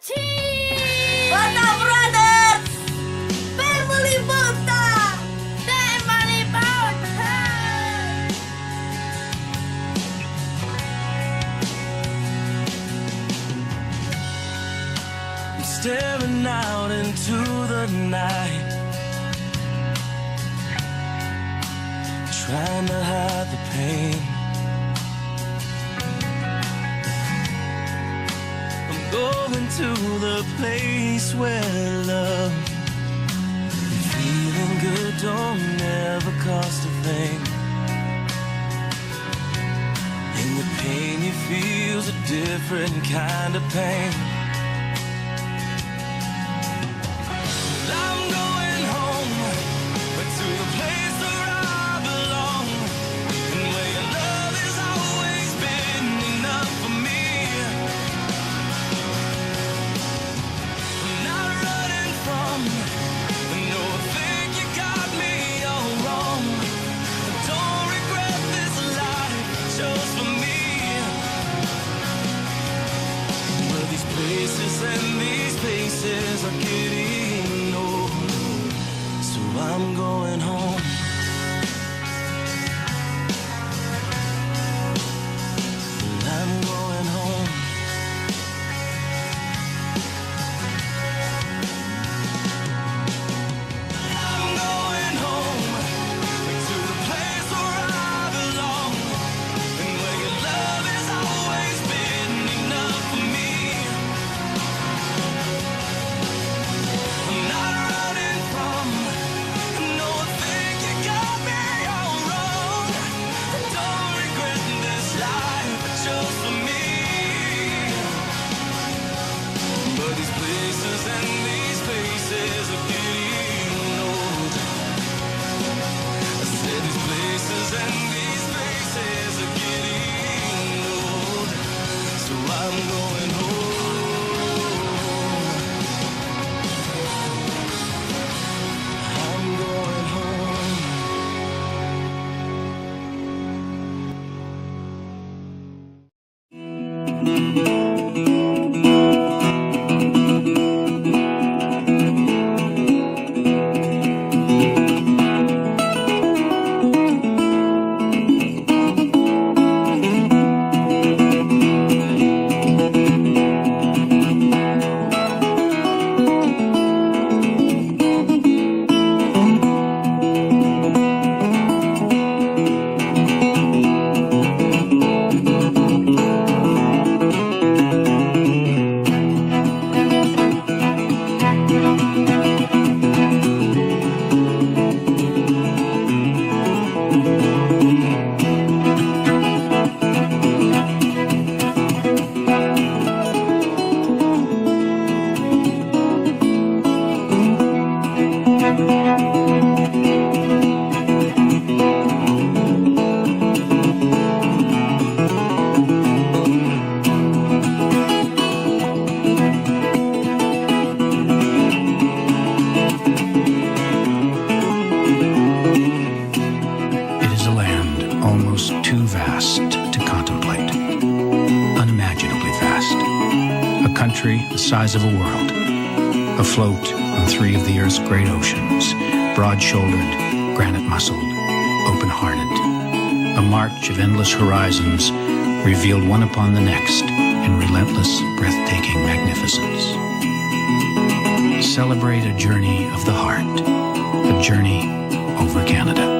Bota Brothers! Family Bota! Family Bota! I'm staring out into the night, trying to hide the pain. I'm going to the place where love and feeling good don't ever cost a thing. And the pain you feel's a different kind of pain. I'm going home, but to the place where I belong, and where your love has always been enough for me. I'm not running from, no, I think you got me all wrong. I don't regret this life I chose for me. Well, these places and these faces are getting old, so I'm going home. I'm going home. I'm going home, to the place where I belong, and where your love has always been enough for me. I'm not running from, no, I think you got me all wrong. I don't regret this life I chose for me. But these places and these faces are getting old. I said these places and these faces are getting old, so I'm going home. I'm going home. It is a land almost too vast to contemplate, unimaginably vast. A country the size of a world, afloat on three of the Earth's great oceans, broad-shouldered, granite-muscled, open-hearted. A march of endless horizons revealed one upon the next in relentless, breathtaking magnificence. Celebrate a journey of the heart, a journey over Canada.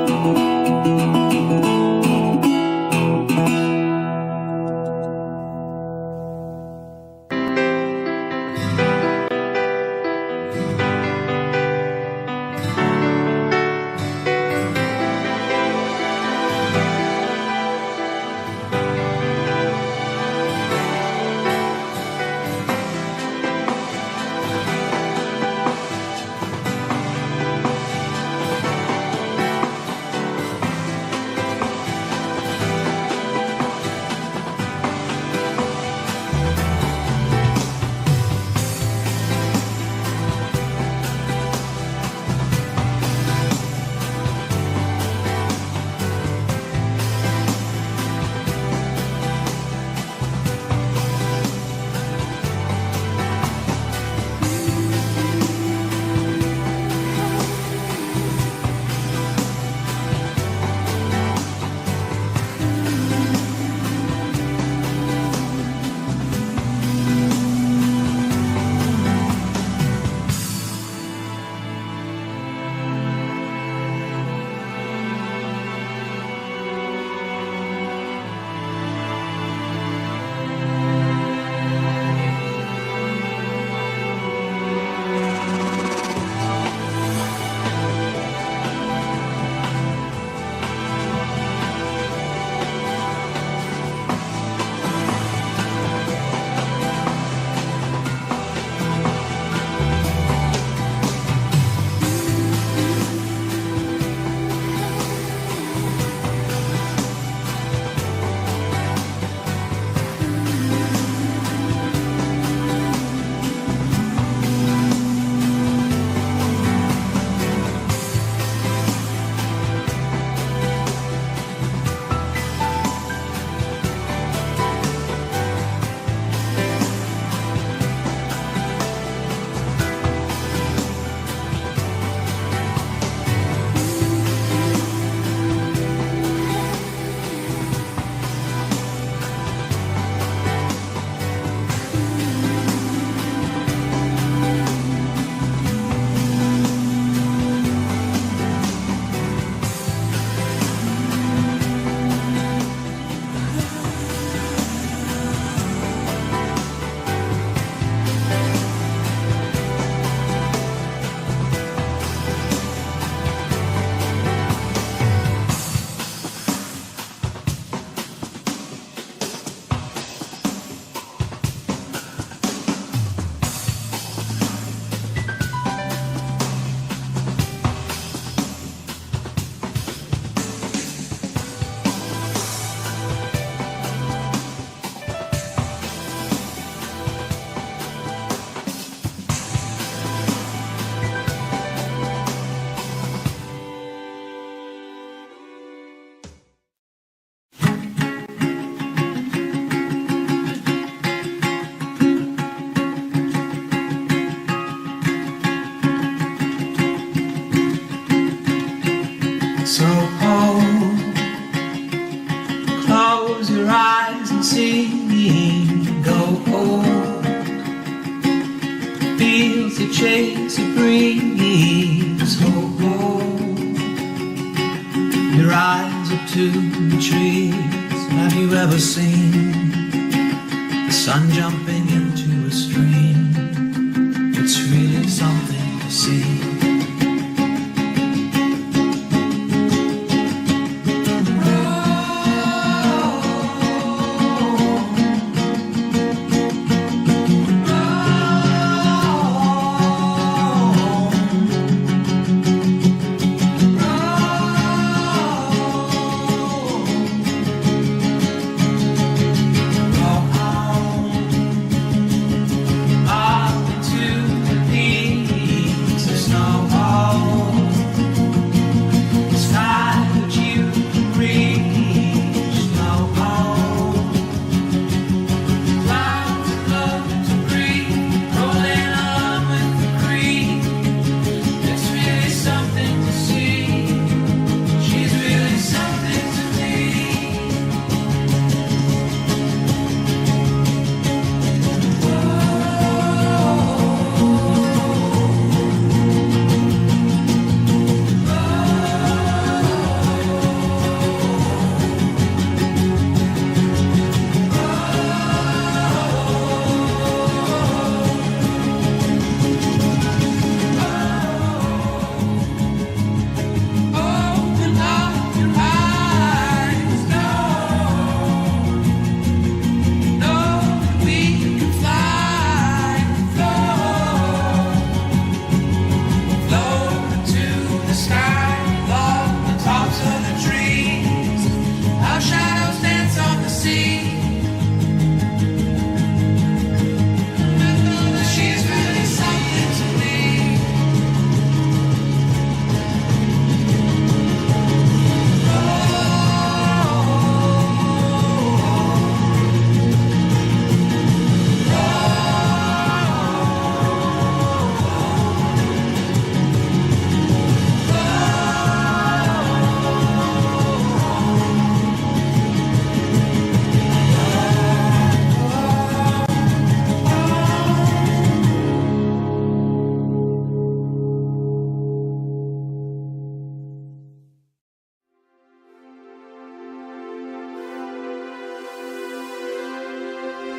feels, he shakes, he breathes. Oh, oh. Your eyes up to the trees. Have you ever seen the sun jumping into a stream? It's really something to see.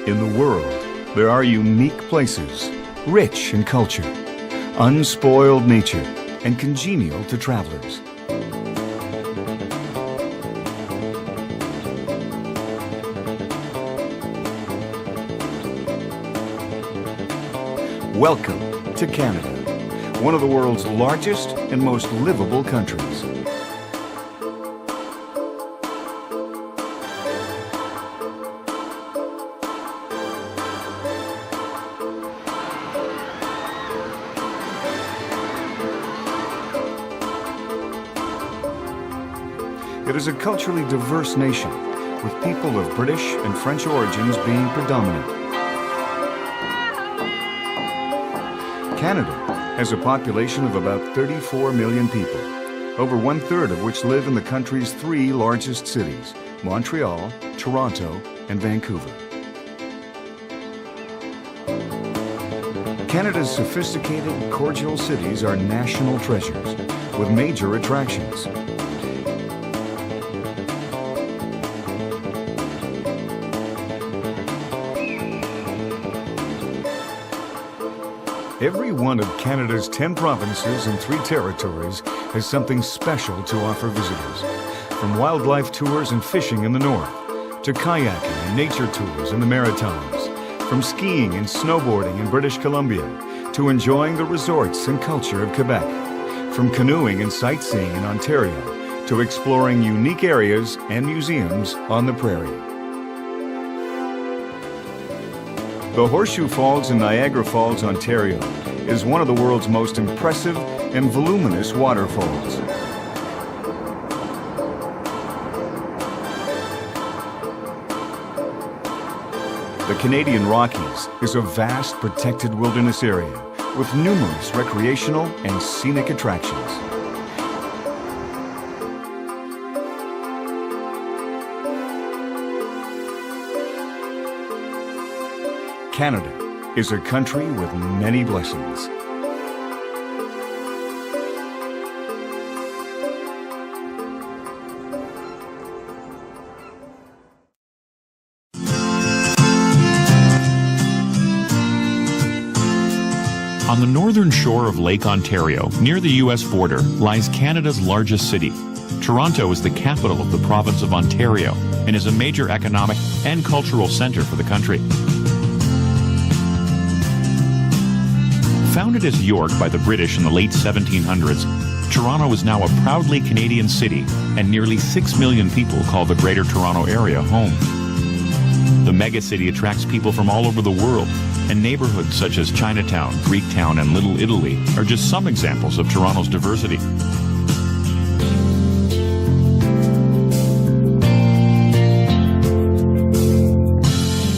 In the world, there are unique places, rich in culture, unspoiled nature, and congenial to travelers. Welcome to Canada, one of the world's largest and most livable countries. It is a culturally diverse nation, with people of British and French origins being predominant. Canada has a population of about 34 million people, over one-third of which live in the country's three largest cities, Montreal, Toronto, and Vancouver. Canada's sophisticated, cordial cities are national treasures, with major attractions. Every one of Canada's 10 provinces and 3 territories has something special to offer visitors. From wildlife tours and fishing in the north, to kayaking and nature tours in the Maritimes, from skiing and snowboarding in British Columbia, to enjoying the resorts and culture of Quebec, from canoeing and sightseeing in Ontario, to exploring unique areas and museums on the prairie. The Horseshoe Falls in Niagara Falls, Ontario, is one of the world's most impressive and voluminous waterfalls. The Canadian Rockies is a vast protected wilderness area with numerous recreational and scenic attractions. Canada is a country with many blessings. On the northern shore of Lake Ontario, near the U.S. border, lies Canada's largest city. Toronto is the capital of the province of Ontario and is a major economic and cultural center for the country. Founded as York by the British in the late 1700s, Toronto is now a proudly Canadian city, and nearly 6 million people call the Greater Toronto Area home. The megacity attracts people from all over the world, and neighborhoods such as Chinatown, Greektown, and Little Italy are just some examples of Toronto's diversity.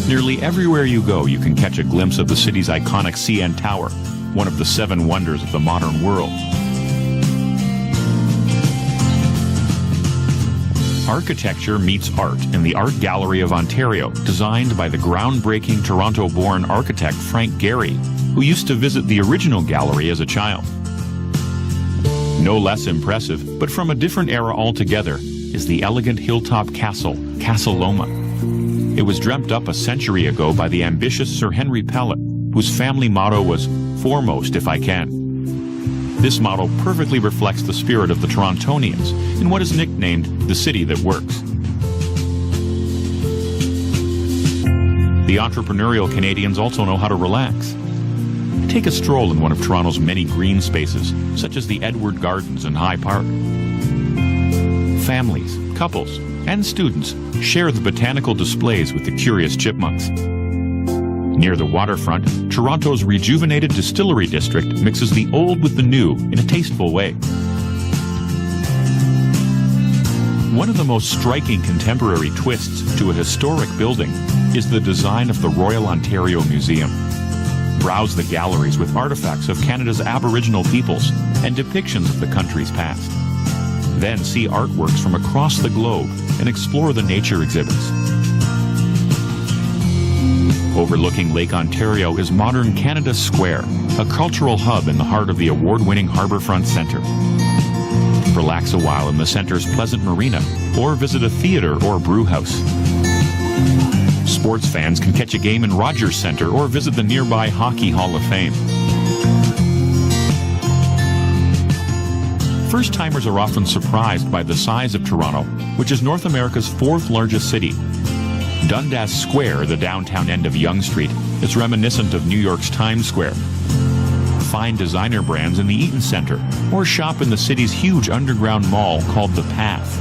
Nearly everywhere you go, you can catch a glimpse of the city's iconic CN Tower, one of the 7 wonders of the modern world. Architecture meets art in the Art Gallery of Ontario, designed by the groundbreaking Toronto-born architect Frank Gehry, who used to visit the original gallery as a child. No less impressive, but from a different era altogether, is the elegant hilltop castle, Castle Loma. It was dreamt up a century ago by the ambitious Sir Henry Pellet, whose family motto was, "Foremost if I can." This motto perfectly reflects the spirit of the Torontonians in what is nicknamed the city that works. The entrepreneurial Canadians also know how to relax. Take a stroll in one of Toronto's many green spaces, such as the Edward Gardens and High Park. Families, couples, and students share the botanical displays with the curious chipmunks. Near the waterfront, Toronto's rejuvenated distillery district mixes the old with the new in a tasteful way. One of the most striking contemporary twists to a historic building is the design of the Royal Ontario Museum. Browse the galleries with artifacts of Canada's Aboriginal peoples and depictions of the country's past. Then see artworks from across the globe and explore the nature exhibits. Overlooking Lake Ontario is modern Canada Square, a cultural hub in the heart of the award-winning Harbourfront Centre. Relax a while in the centre's pleasant marina, or visit a theatre or brew house. Sports fans can catch a game in Rogers Centre or visit the nearby Hockey Hall of Fame. First-timers are often surprised by the size of Toronto, which is North America's 4th largest city. Dundas Square, the downtown end of Yonge Street, is reminiscent of New York's Times Square. Find designer brands in the Eaton Center, or shop in the city's huge underground mall called The Path.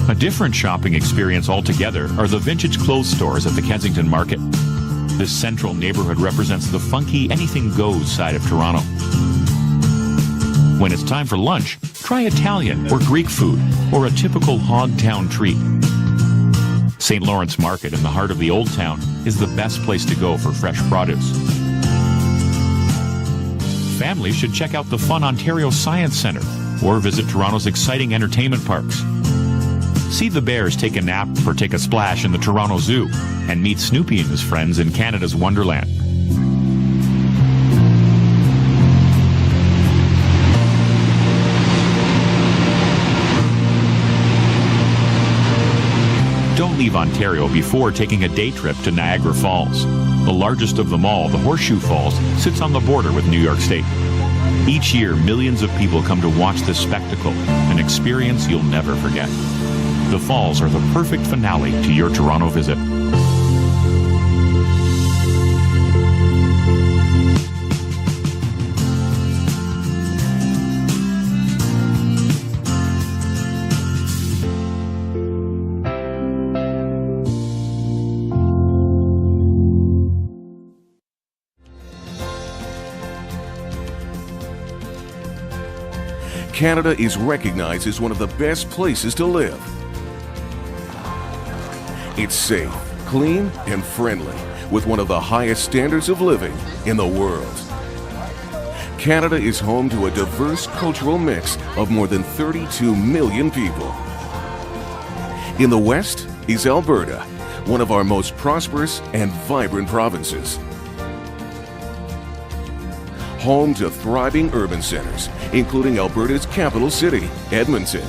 A different shopping experience altogether are the vintage clothes stores at the Kensington Market. This central neighborhood represents the funky anything-goes side of Toronto. When it's time for lunch, try Italian or Greek food, or a typical Hogtown treat. St. Lawrence Market in the heart of the Old Town is the best place to go for fresh produce. Families should check out the fun Ontario Science Centre, or visit Toronto's exciting entertainment parks. See the bears take a nap or take a splash in the Toronto Zoo, and meet Snoopy and his friends in Canada's Wonderland. Don't leave Ontario before taking a day trip to Niagara Falls. The largest of them all, the Horseshoe Falls, sits on the border with New York State. Each year, millions of people come to watch this spectacle, an experience you'll never forget. The falls are the perfect finale to your Toronto visit. Canada is recognized as one of the best places to live. It's safe, clean, and friendly, with one of the highest standards of living in the world. Canada is home to a diverse cultural mix of more than 32 million people. In the west is Alberta, one of our most prosperous and vibrant provinces. Home to thriving urban centers, including Alberta's capital city, Edmonton.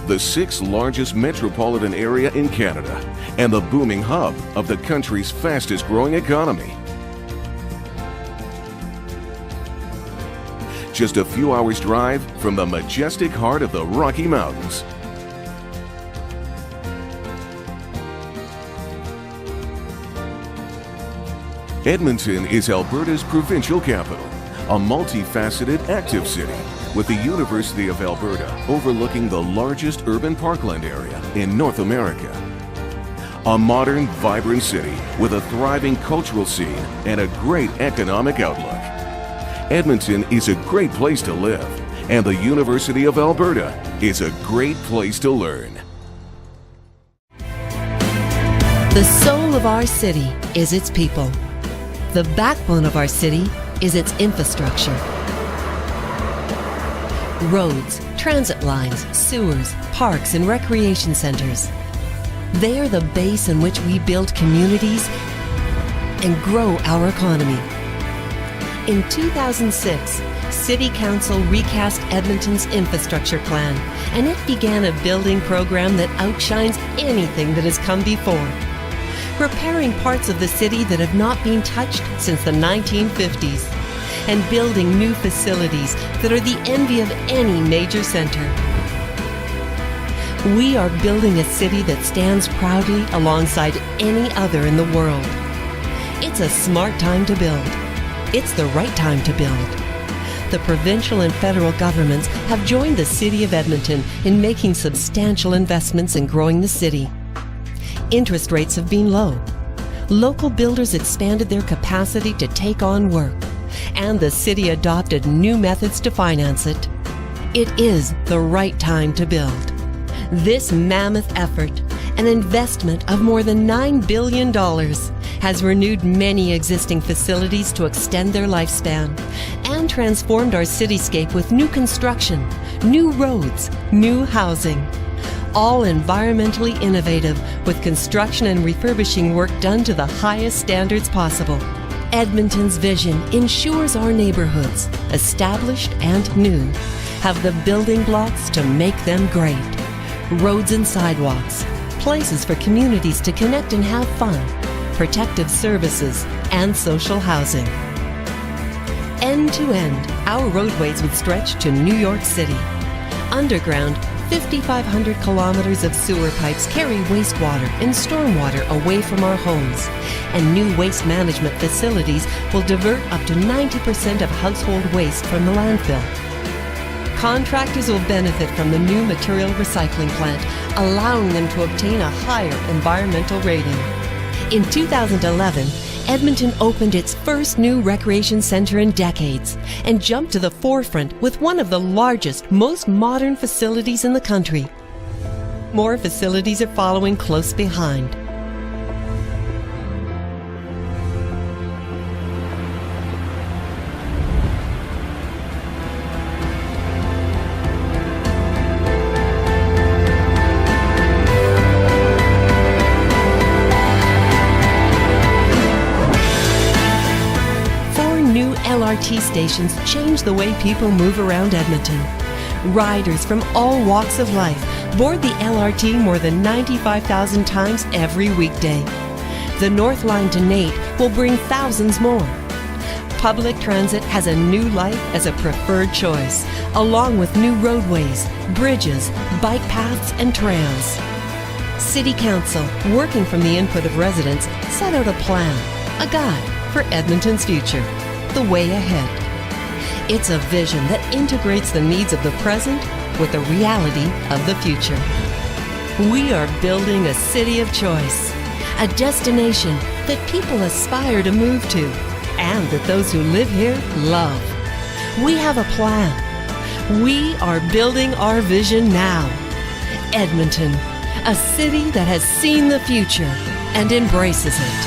The 6th largest metropolitan area in Canada and the booming hub of the country's fastest growing economy. Just a few hours' drive from the majestic heart of the Rocky Mountains. Edmonton is Alberta's provincial capital, a multifaceted, active city with the University of Alberta overlooking the largest urban parkland area in North America. A modern, vibrant city with a thriving cultural scene and a great economic outlook. Edmonton is a great place to live, and the University of Alberta is a great place to learn. The soul of our city is its people. The backbone of our city is its infrastructure. Roads, transit lines, sewers, parks, and recreation centers. They are the base on which we build communities and grow our economy. In 2006, City Council recast Edmonton's infrastructure plan, and it began a building program that outshines anything that has come before. Repairing parts of the city that have not been touched since the 1950s, and building new facilities that are the envy of any major center. We are building a city that stands proudly alongside any other in the world. It's a smart time to build. It's the right time to build. The provincial and federal governments have joined the City of Edmonton in making substantial investments in growing the city. Interest rates have been low. Local builders expanded their capacity to take on work, and the city adopted new methods to finance it. It is the right time to build. This mammoth effort, an investment of more than $9 billion, has renewed many existing facilities to extend their lifespan and transformed our cityscape with new construction, new roads, new housing. All environmentally innovative, with construction and refurbishing work done to the highest standards possible. Edmonton's vision ensures our neighborhoods, established and new, have the building blocks to make them great. Roads and sidewalks, places for communities to connect and have fun, protective services, and social housing. End to end, our roadways would stretch to New York City. Underground, 5,500 kilometers of sewer pipes carry wastewater and stormwater away from our homes, and new waste management facilities will divert up to 90% of household waste from the landfill. Contractors will benefit from the new material recycling plant, allowing them to obtain a higher environmental rating. In 2011, Edmonton opened its first new recreation center in decades and jumped to the forefront with one of the largest, most modern facilities in the country. More facilities are following close behind. LRT stations change the way people move around Edmonton. Riders from all walks of life board the LRT more than 95,000 times every weekday. The North Line to Nate will bring thousands more. Public transit has a new life as a preferred choice, along with new roadways, bridges, bike paths, and trails. City Council, working from the input of residents, set out a plan, a guide for Edmonton's future. The way ahead. It's a vision that integrates the needs of the present with the reality of the future. We are building a city of choice, a destination that people aspire to move to, and that those who live here love. We have a plan. We are building our vision now. Edmonton, a city that has seen the future and embraces it.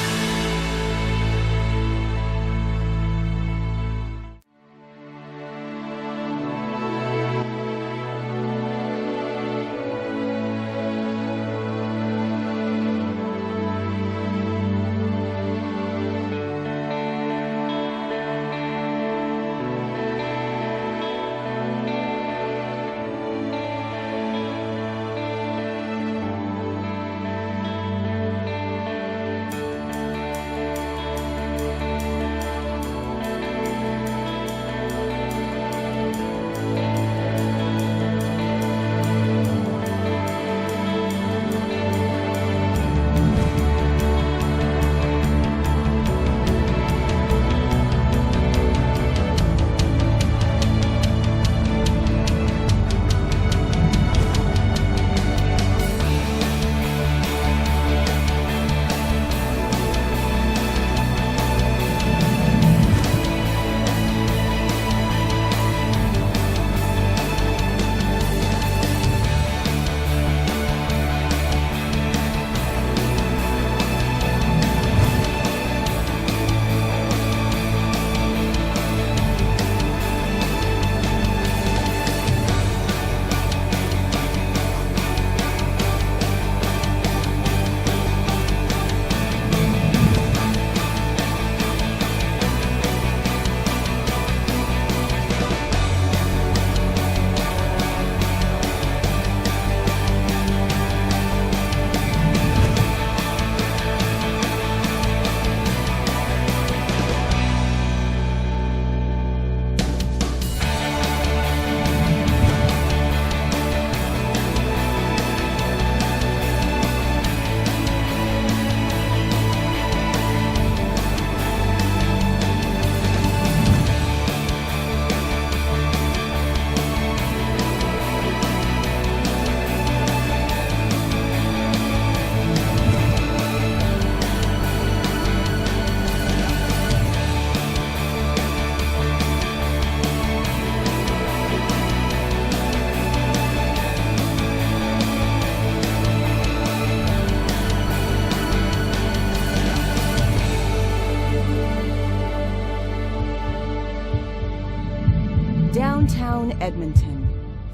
Downtown Edmonton.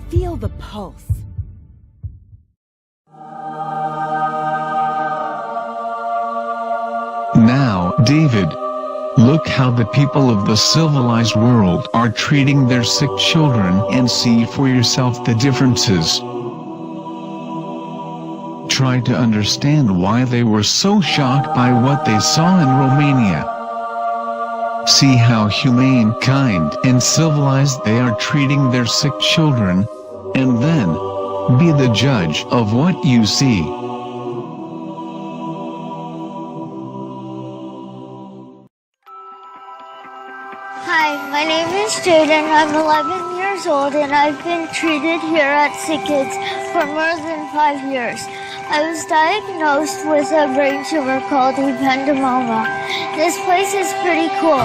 Feel the pulse. Now, David, look how the people of the civilized world are treating their sick children and see for yourself the differences. Try to understand why they were so shocked by what they saw in Romania. See how humane, kind, and civilized they are treating their sick children, and then be the judge of what you see. Hi, my name is Jaden. I'm 11 years old and I've been treated here at Sick Kids for more than 5 years. I was diagnosed with a brain tumor called ependymoma. This place is pretty cool.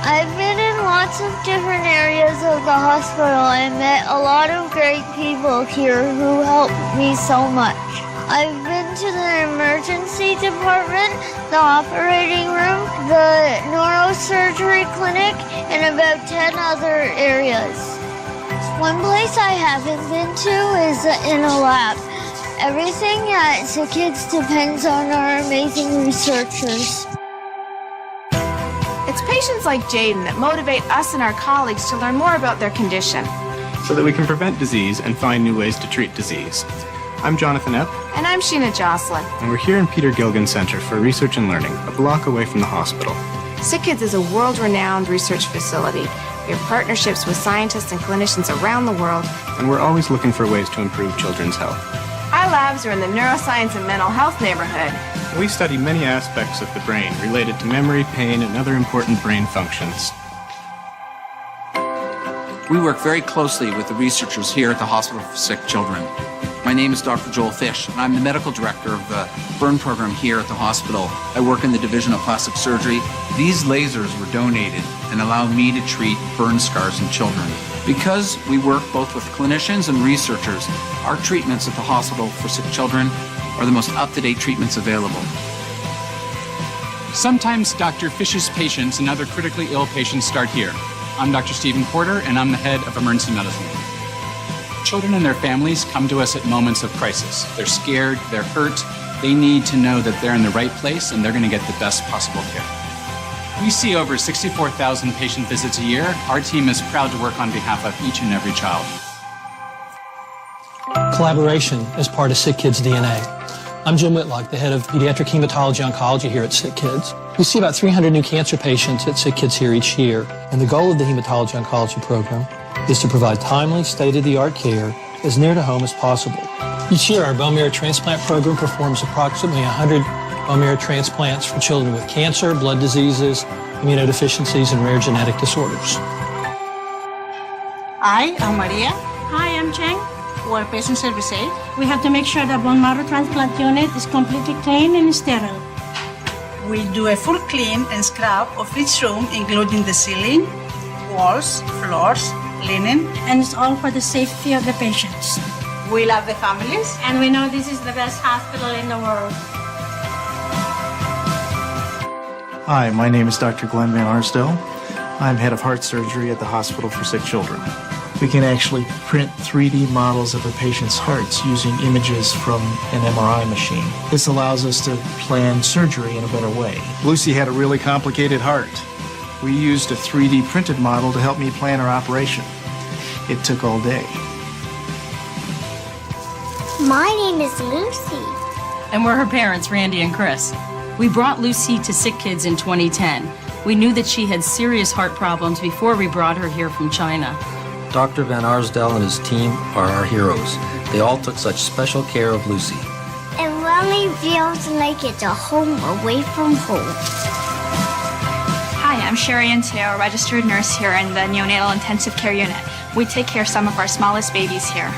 I've been in lots of different areas of the hospital and met a lot of great people here who helped me so much. I've been to the emergency department, the operating room, the neurosurgery clinic, and about 10 other areas. One place I haven't been to is in a lab. Everything at Sick Kids depends on our amazing researchers. It's patients like Jaden that motivate us and our colleagues to learn more about their condition. So that we can prevent disease and find new ways to treat disease. I'm Jonathan Epp. And I'm Sheena Jocelyn. And we're here in Peter Gilgan Center for Research and Learning, a block away from the hospital. Sick Kids is a world-renowned research facility. We have partnerships with scientists and clinicians around the world. And we're always looking for ways to improve children's health. Our labs are in the neuroscience and mental health neighborhood. We study many aspects of the brain related to memory, pain, and other important brain functions. We work very closely with the researchers here at the Hospital for Sick Children. My name is Dr. Joel Fish, and I'm the medical director of the burn program here at the hospital. I work in the division of plastic surgery. These lasers were donated and allow me to treat burn scars in children. Because we work both with clinicians and researchers, our treatments at the Hospital for Sick Children are the most up-to-date treatments available. Sometimes Dr. Fish's patients and other critically ill patients start here. I'm Dr. Stephen Porter, and I'm the head of emergency medicine. Children and their families come to us at moments of crisis. They're scared, they're hurt, they need to know that they're in the right place and they're going to get the best possible care. We see over 64,000 patient visits a year. Our team is proud to work on behalf of each and every child. Collaboration is part of Sick Kids' DNA. I'm Jim Whitlock, the head of Pediatric Hematology Oncology here at Sick Kids. We see about 300 new cancer patients at Sick Kids here each year, and the goal of the Hematology Oncology program is to provide timely, state-of-the-art care as near to home as possible. Each year, our bone marrow transplant program performs approximately 100 bone marrow transplants for children with cancer, blood diseases, immunodeficiencies, and rare genetic disorders. Hi, I'm Maria. Hi, I'm Cheng. We're patient service aid. We have to make sure the bone marrow transplant unit is completely clean and sterile. We do a full clean and scrub of each room, including the ceiling, walls, floors, linen. And it's all for the safety of the patients. We love the families. And we know this is the best hospital in the world. Hi, my name is Dr. Glenn Van Arsdale. I'm head of heart surgery at the Hospital for Sick Children. We can actually print 3D models of a patient's hearts using images from an MRI machine. This allows us to plan surgery in a better way. Lucy had a really complicated heart. We used a 3D printed model to help me plan her operation. It took all day. My name is Lucy. And we're her parents, Randy and Chris. We brought Lucy to Sick Kids in 2010. We knew that she had serious heart problems before we brought her here from China. Dr. Van Arsdale and his team are our heroes. They all took such special care of Lucy. It really feels like it's a home away from home. Hi, I'm Sherry Anteo, a registered nurse here in the neonatal intensive care unit. We take care of some of our smallest babies here.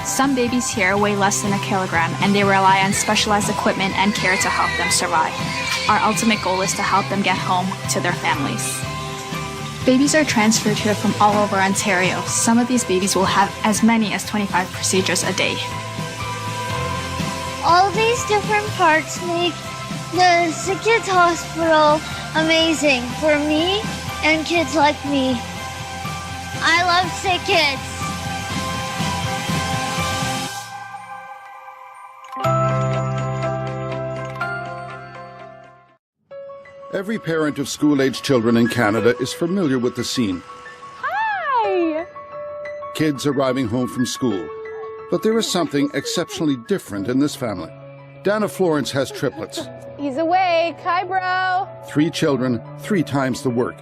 Some babies here weigh less than a kilogram, and they rely on specialized equipment and care to help them survive. Our ultimate goal is to help them get home to their families. Babies are transferred here from all over Ontario. Some of these babies will have as many as 25 procedures a day. All these different parts make the Sick Kids Hospital amazing for me and kids like me. I love sick kids. Every parent of school-age children in Canada is familiar with the scene. Hi! Kids arriving home from school. But there is something exceptionally different in this family. Dana Florence has triplets. He's awake. Hi, bro. 3 children, 3 times the work.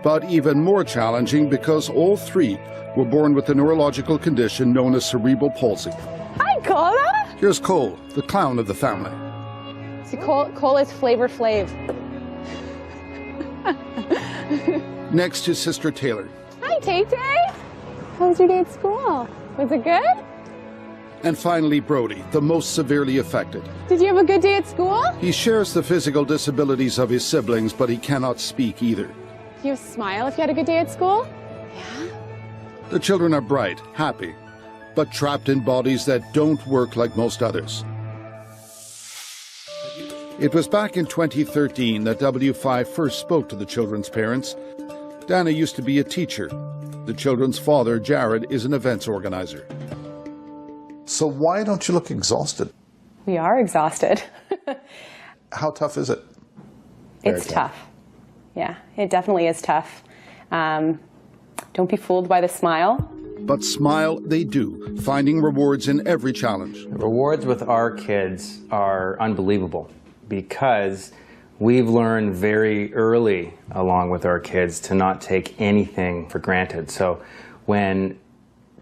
But even more challenging because all 3 were born with a neurological condition known as cerebral palsy. Hi, Cola. Here's Cole, the clown of the family. See, Cole is Flavor Flav. Next is Sister Taylor. Hi, Tay-Tay. How was your day at school? Was it good? And finally, Brody, the most severely affected. Did you have a good day at school? He shares the physical disabilities of his siblings, but he cannot speak either. Do you smile if you had a good day at school? The children are bright, happy, but trapped in bodies that don't work like most others. It was back in 2013 that W5 first spoke to the children's parents. Dana used to be a teacher. The children's father, Jared, is an events organizer. So why don't you look exhausted? We are exhausted. How tough is it? It's tough. Yeah, it definitely is tough. Don't be fooled by the smile. But smile they do, finding rewards in every challenge. The rewards with our kids are unbelievable because we've learned very early along with our kids to not take anything for granted. So when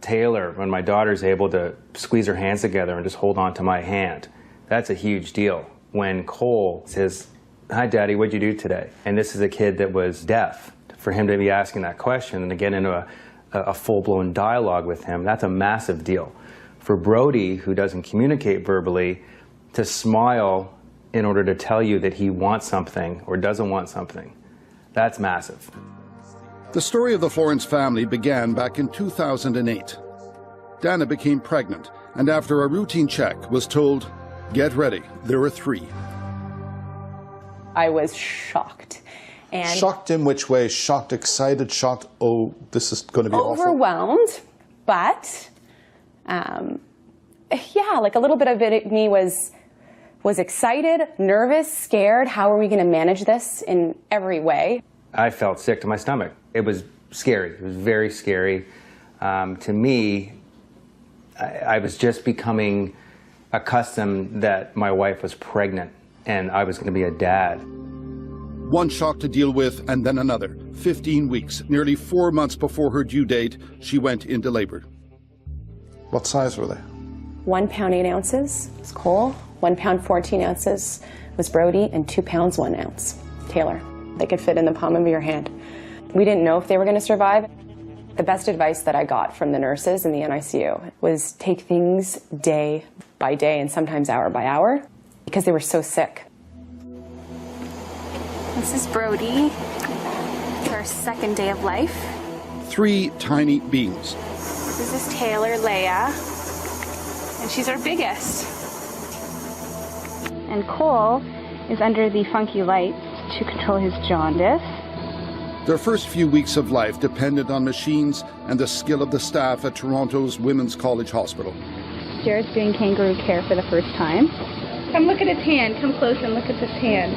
my daughter's able to squeeze her hands together and just hold on to my hand, that's a huge deal. When Cole says, "Hi, Daddy, what'd you do today?" And this is a kid that was deaf. For him to be asking that question and to get into a full-blown dialogue with him, that's a massive deal. For Brody, who doesn't communicate verbally, to smile in order to tell you that he wants something or doesn't want something, that's massive. The story of the Florence family began back in 2008. Dana became pregnant and after a routine check was told, "Get ready, there are 3. I was shocked. And shocked in which way? Shocked, excited, shocked, oh, this is going to be awful? Overwhelmed, but yeah, like a little bit of it, me was excited, nervous, scared. How are we going to manage this in every way? I felt sick to my stomach. It was scary. It was very scary. To me, I was just becoming accustomed that my wife was pregnant and I was going to be a dad. One shock to deal with and then another. 15 weeks, nearly 4 months before her due date, she went into labor. What size were they? 1 pound 8 ounces was Cole, 1 pound 14 ounces was Brody, and 2 pounds 1 ounce Taylor. They could fit in the palm of your hand. We didn't know if they were going to survive. The best advice that I got from the nurses in the NICU was take things day by day and sometimes hour by hour because they were so sick. This is Brody. It's our 2nd day of life. 3 tiny beings. This is Taylor, Leia, and she's our biggest. And Cole is under the funky lights to control his jaundice. Their first few weeks of life depended on machines and the skill of the staff at Toronto's Women's College Hospital. Jared's doing kangaroo care for the first time. Come look at his hand. Come close and look at this hand.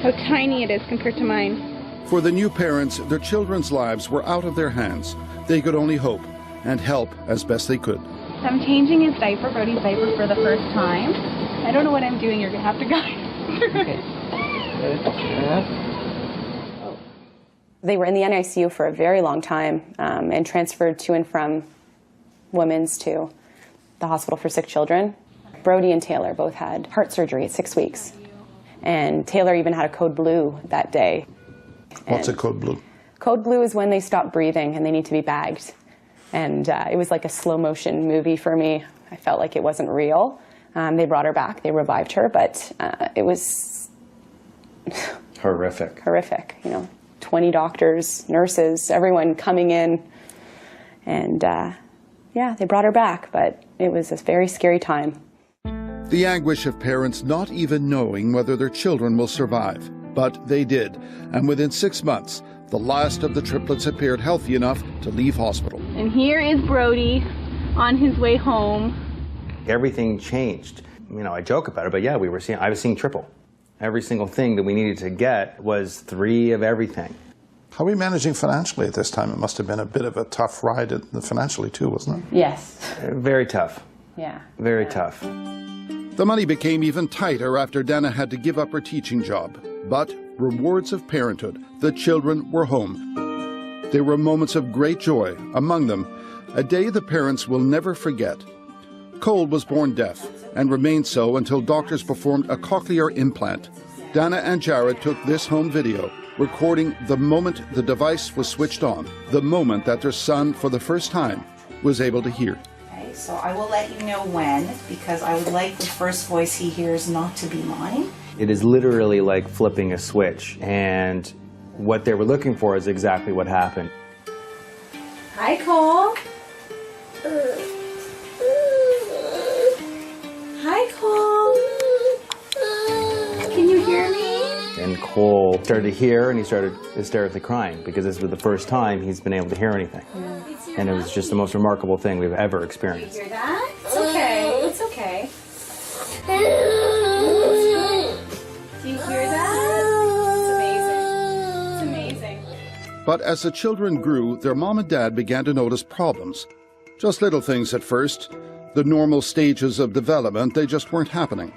How tiny it is compared to mine. For the new parents, their children's lives were out of their hands. They could only hope and help as best they could. So I'm changing his diaper, Brody's diaper, for the first time. I don't know what I'm doing. You're going to have to guide. They were in the NICU for a very long time and transferred to and from Women's to the Hospital for Sick Children. Brody and Taylor both had heart surgery at 6 weeks. And Taylor even had a code blue that day. What's a code blue? Code blue is when they stop breathing and they need to be bagged. And it was like a slow motion movie for me. I felt like it wasn't real. They brought her back, they revived her, but it was horrific. Horrific, 20 doctors, nurses, everyone coming in. And yeah, they brought her back, but it was a very scary time. The anguish of parents not even knowing whether their children will survive. But they did, and within 6 months, The last of the triplets appeared healthy enough to leave hospital. And here is Brody on his way home. Everything changed. You know, I joke about it, but yeah, I was seeing triple. Every single thing that we needed to get was 3 of everything. How are we managing financially at this time? It must have been a bit of a tough ride financially too, wasn't it? Yes. Very tough. Yeah. Very tough. The money became even tighter after Dana had to give up her teaching job. But rewards of parenthood, the children were home. There were moments of great joy, among them a day the parents will never forget. Cole was born deaf and remained so until doctors performed a cochlear implant. Dana and Jared took this home video, recording the moment the device was switched on, the moment that their son, for the first time, was able to hear. Okay, so I will let you know when, because I would like the first voice he hears not to be mine. It is literally like flipping a switch, and what they were looking for is exactly what happened. Hi, Cole. Hi, Cole. Can you hear me? And Cole started to hear, and he started hysterically crying because this was the first time he's been able to hear anything. And it was just the most remarkable thing we've ever experienced. You hear that? It's okay. It's okay. Do you hear that? It's amazing. It's amazing. But as the children grew, their mom and dad began to notice problems. Just little things at first. The normal stages of development, they just weren't happening.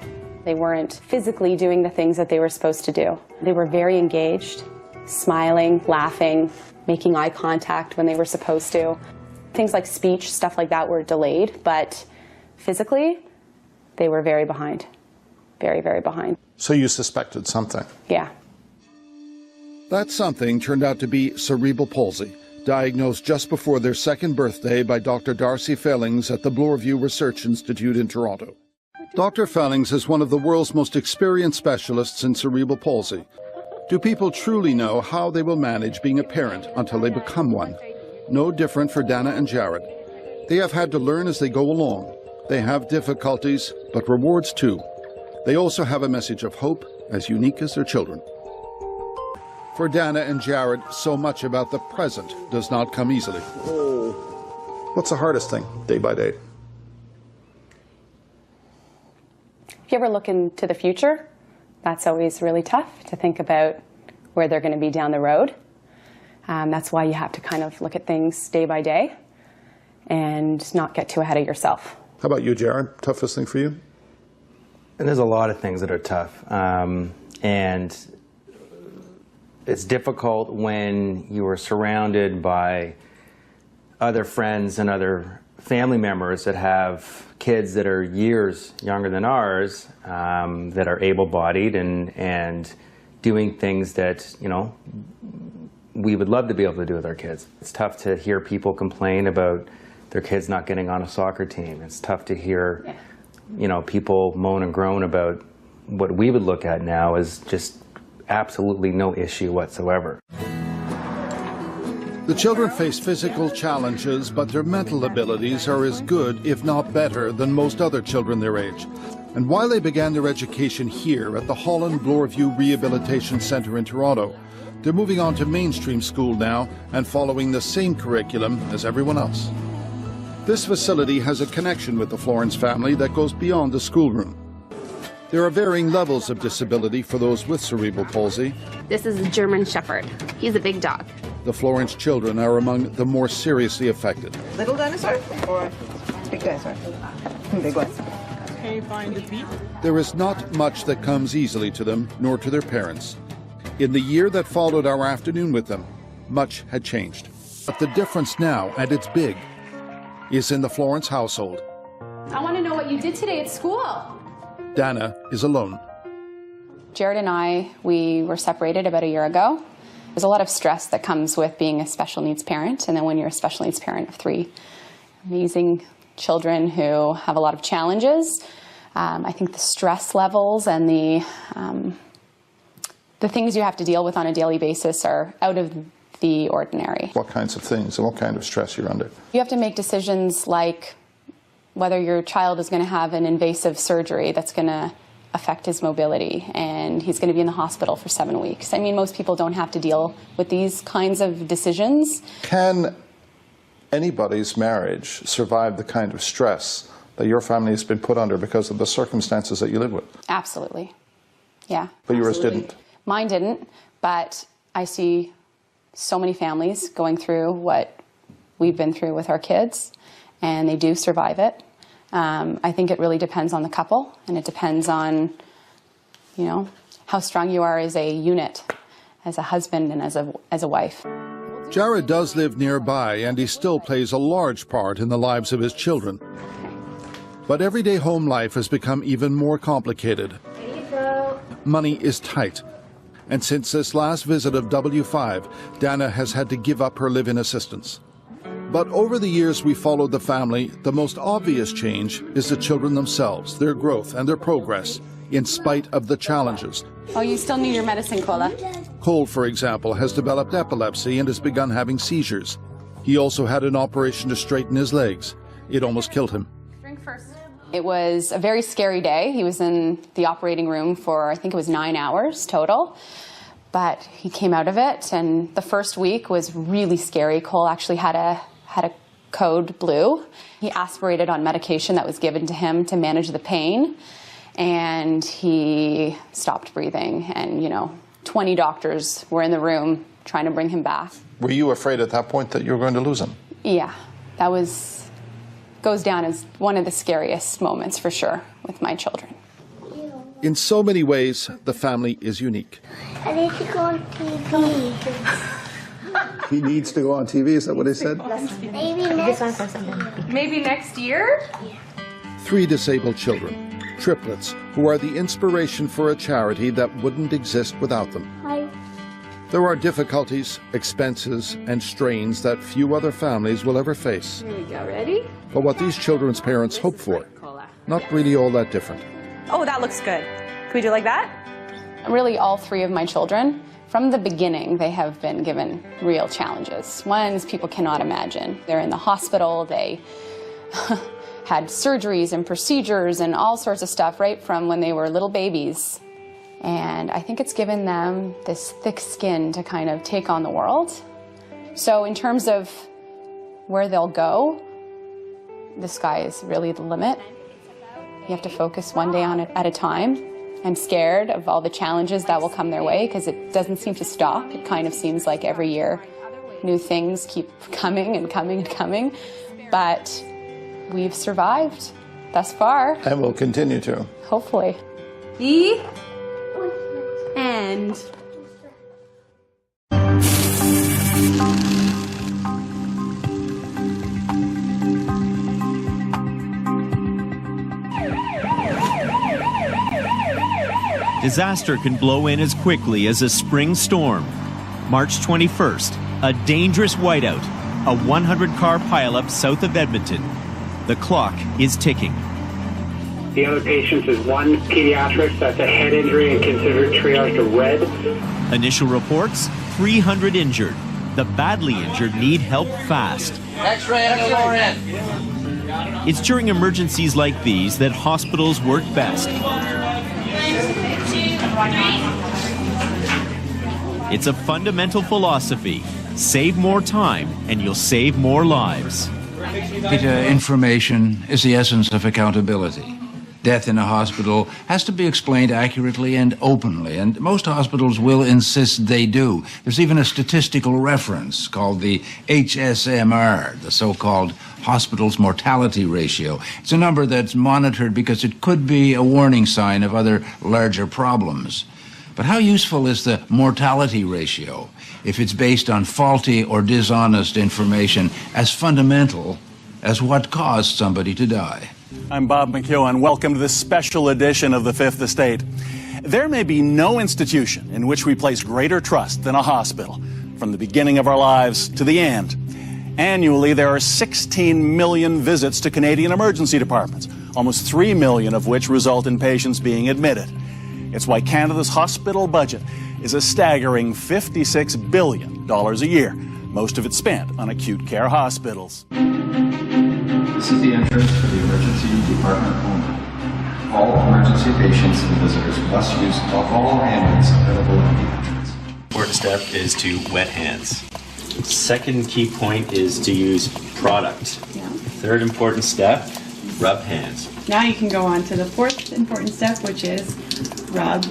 They weren't physically doing the things that they were supposed to do. They were very engaged, smiling, laughing, making eye contact when they were supposed to. Things like speech, stuff like that were delayed, but physically, they were very behind. Very, very behind. So you suspected something? Yeah. That something turned out to be cerebral palsy, diagnosed just before their 2nd birthday by Dr. Darcy Fellings at the Bloorview Research Institute in Toronto. Dr. Fellings is one of the world's most experienced specialists in cerebral palsy. Do people truly know how they will manage being a parent until they become one? No different for Dana and Jared. They have had to learn as they go along. They have difficulties, but rewards too. They also have a message of hope as unique as their children. For Dana and Jared, so much about the present does not come easily. What's the hardest thing, day by day? If you ever look into the future, that's always really tough to think about where they're going to be down the road. That's why you have to kind of look at things day by day and not get too ahead of yourself. How about you, Jared? Toughest thing for you? And there's a lot of things that are tough. And it's difficult when you are surrounded by other friends and other family members that have kids that are years younger than ours, that are able-bodied and doing things that, you know, we would love to be able to do with our kids. It's tough to hear people complain about their kids not getting on a soccer team. It's tough to hear, you know, people moan and groan about what we would look at now as just absolutely no issue whatsoever. The children face physical challenges, but their mental abilities are as good, if not better, than most other children their age. And while they began their education here at the Holland Bloorview Rehabilitation Centre in Toronto, they're moving on to mainstream school now and following the same curriculum as everyone else. This facility has a connection with the Florence family that goes beyond the schoolroom. There are varying levels of disability for those with cerebral palsy. This is a German Shepherd. He's a big dog. The Florence children are among the more seriously affected. Little dinosaur or big dinosaur? Big one. Can you find the feet? There is not much that comes easily to them, nor to their parents. In the year that followed our afternoon with them, much had changed. But the difference now, and it's big, is in the Florence household. I want to know what you did today at school. Dana is alone. Jared and I, we were separated about a year ago. There's a lot of stress that comes with being a special needs parent, and then when you're a special needs parent of 3 amazing children who have a lot of challenges, I think the stress levels and the things you have to deal with on a daily basis are out of the ordinary. What kinds of things and what kind of stress you're under? You have to make decisions like whether your child is going to have an invasive surgery that's going to affect his mobility, and he's going to be in the hospital for 7 weeks. I mean, most people don't have to deal with these kinds of decisions. Can anybody's marriage survive the kind of stress that your family has been put under because of the circumstances that you live with? Absolutely. Yeah. But yours absolutely. didn't? Mine didn't, but I see so many families going through what we've been through with our kids, and they do survive it. I think it really depends on the couple, and it depends on, you know, how strong you are as a unit, as a husband and as a wife. Jared does live nearby, and he still plays a large part in the lives of his children. But everyday home life has become even more complicated. Money is tight. And since this last visit of W5, Dana has had to give up her live-in assistance. But over the years we followed the family, the most obvious change is the children themselves, their growth and their progress, in spite of the challenges. Oh, you still need your medicine, Cola. Cole, for example, has developed epilepsy and has begun having seizures. He also had an operation to straighten his legs. It almost killed him. It was a very scary day. He was in the operating room for, I think it was 9 hours total. But he came out of it, and the first week was really scary. Cole actually had a code blue. He aspirated on medication that was given to him to manage the pain, and he stopped breathing. And, you know, 20 doctors were in the room trying to bring him back. Were you afraid at that point that you were going to lose him? Yeah, that goes down as one of the scariest moments for sure with my children. In so many ways, the family is unique. I need to go on TV. He needs to go on TV, is that what he said? Maybe next year? 3 disabled children, triplets, who are the inspiration for a charity that wouldn't exist without them. Hi. There are difficulties, expenses, and strains that few other families will ever face. Here we go, ready? But what these children's parents hope for, not really all that different. Oh, that looks good. Can we do like that? Really, all 3 of my children, from the beginning, they have been given real challenges. Ones people cannot imagine. They're in the hospital, they had surgeries and procedures and all sorts of stuff right from when they were little babies. And I think it's given them this thick skin to kind of take on the world. So in terms of where they'll go, the sky is really the limit. You have to focus one day on it at a time. I'm scared of all the challenges that will come their way because it doesn't seem to stop. It kind of seems like every year new things keep coming and coming and coming. But we've survived thus far. And we'll continue to. Hopefully. The end. Disaster can blow in as quickly as a spring storm. March 21st, a dangerous whiteout, a 100-car pileup south of Edmonton. The clock is ticking. The other patient is 1 pediatric that's a head injury and considered triaged to red. Initial reports, 300 injured. The badly injured need help fast. X-ray on the lower end. It's during emergencies like these that hospitals work best. It's a fundamental philosophy. Save more time and you'll save more lives. Data information is the essence of accountability. Death in a hospital has to be explained accurately and openly, and most hospitals will insist they do. There's even a statistical reference called the HSMR, the so-called hospital's mortality ratio. It's a number that's monitored because it could be a warning sign of other larger problems. But how useful is the mortality ratio if it's based on faulty or dishonest information as fundamental as what caused somebody to die? I'm Bob McEwen. Welcome to this special edition of The Fifth Estate. There may be no institution in which we place greater trust than a hospital, from the beginning of our lives to the end. Annually, there are 16 million visits to Canadian emergency departments, almost 3 million of which result in patients being admitted. It's why Canada's hospital budget is a staggering $56 billion a year, most of it spent on acute care hospitals. This is the entrance for the emergency department only. all emergency patients and visitors must use all handles available at the entrance. Important step is to wet hands. Second key point is to use product. Yeah. Third important step, rub hands. Now you can go on to the fourth important step, which is rub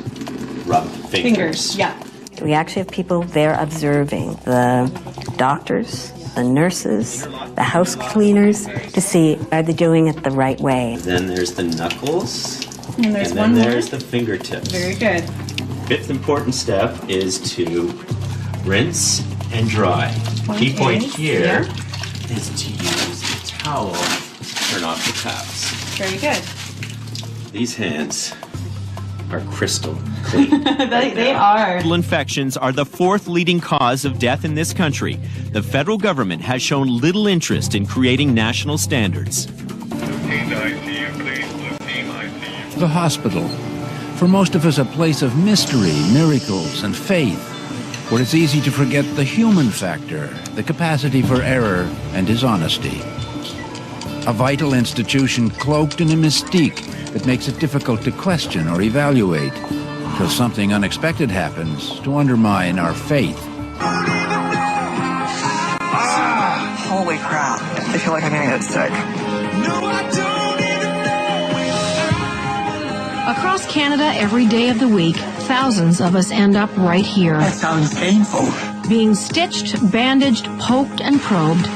fingers. Yeah. We actually have people there observing the doctors, the nurses, the house cleaners to see are they doing it the right way. Then there's the knuckles. And there's then one more. there's the fingertips. Very good. Fifth important step is to rinse and dry. Key point here is to use a towel to turn off the taps. Very good. These hands are crystal clean. They are. Infections are the fourth leading cause of death in this country. The federal government has shown little interest in creating national standards. The hospital. For most of us, a place of mystery, miracles, and faith, where it's easy to forget the human factor, the capacity for error and dishonesty. A vital institution cloaked in a mystique that makes it difficult to question or evaluate, till something unexpected happens to undermine our faith. Holy crap. I feel like I'm gonna get sick. Across Canada, every day of the week, thousands of us end up right here. That sounds painful. Being stitched, bandaged, poked, and probed.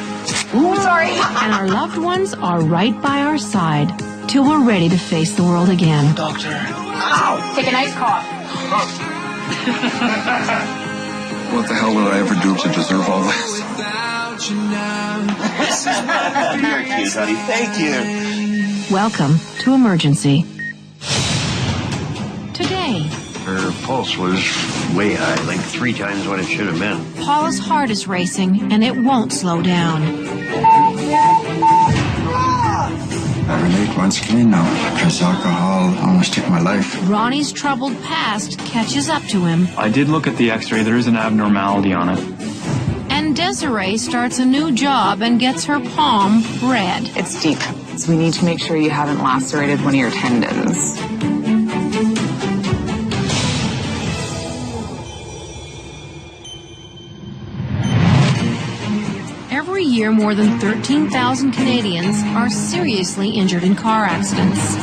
Ooh, sorry. And our loved ones are right by our side till we're ready to face the world again. Doctor. Ow! Take a nice cough. What the hell did I ever do to deserve all this? Thank you. Welcome to Emergency. Today, her pulse was way high, like 3 times what it should have been. Paula's heart is racing, and it won't slow down. I relate once again now, because alcohol almost took my life. Ronnie's troubled past catches up to him. I did look at the x-ray. There is an abnormality on it. And Desiree starts a new job and gets her palm red. It's deep, so we need to make sure you haven't lacerated one of your tendons. Every year, more than 13,000 Canadians are seriously injured in car accidents.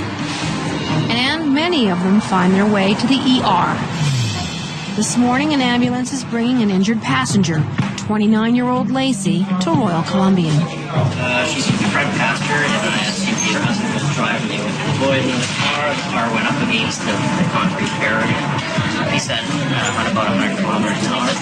And many of them find their way to the ER. This morning, an ambulance is bringing an injured passenger, 29-year-old Lacey, to Royal Columbian. She's in the front passenger, and I assume her husband was driving. They were deployed in the car went up against the concrete barrier. He said run about 100 kilometers an hour.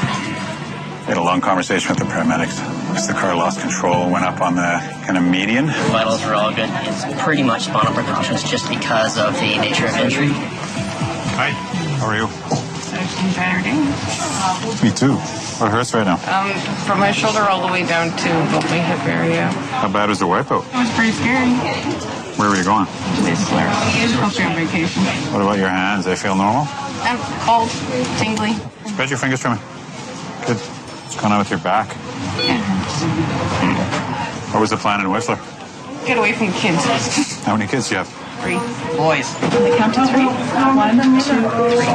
We had a long conversation with the paramedics. Because the car lost control, went up on the kind of median. Vitals are all good. It's pretty much spinal precautions just because of the nature of injury. Hi, how are you? Actually tiring. Me too. What hurts right now? From my shoulder all the way down to about my hip area. How bad was the wipeout? It was pretty scary. Where were you going? Whistler. Probably on vacation. What about your hands? They feel normal? I'm cold, tingly. Spread your fingers for me. Good. What's going on with your back? What was the plan in Whistler? Get away from the kids. How many kids do you have? 3 boys. Can they count to 3? 1, 2, 3.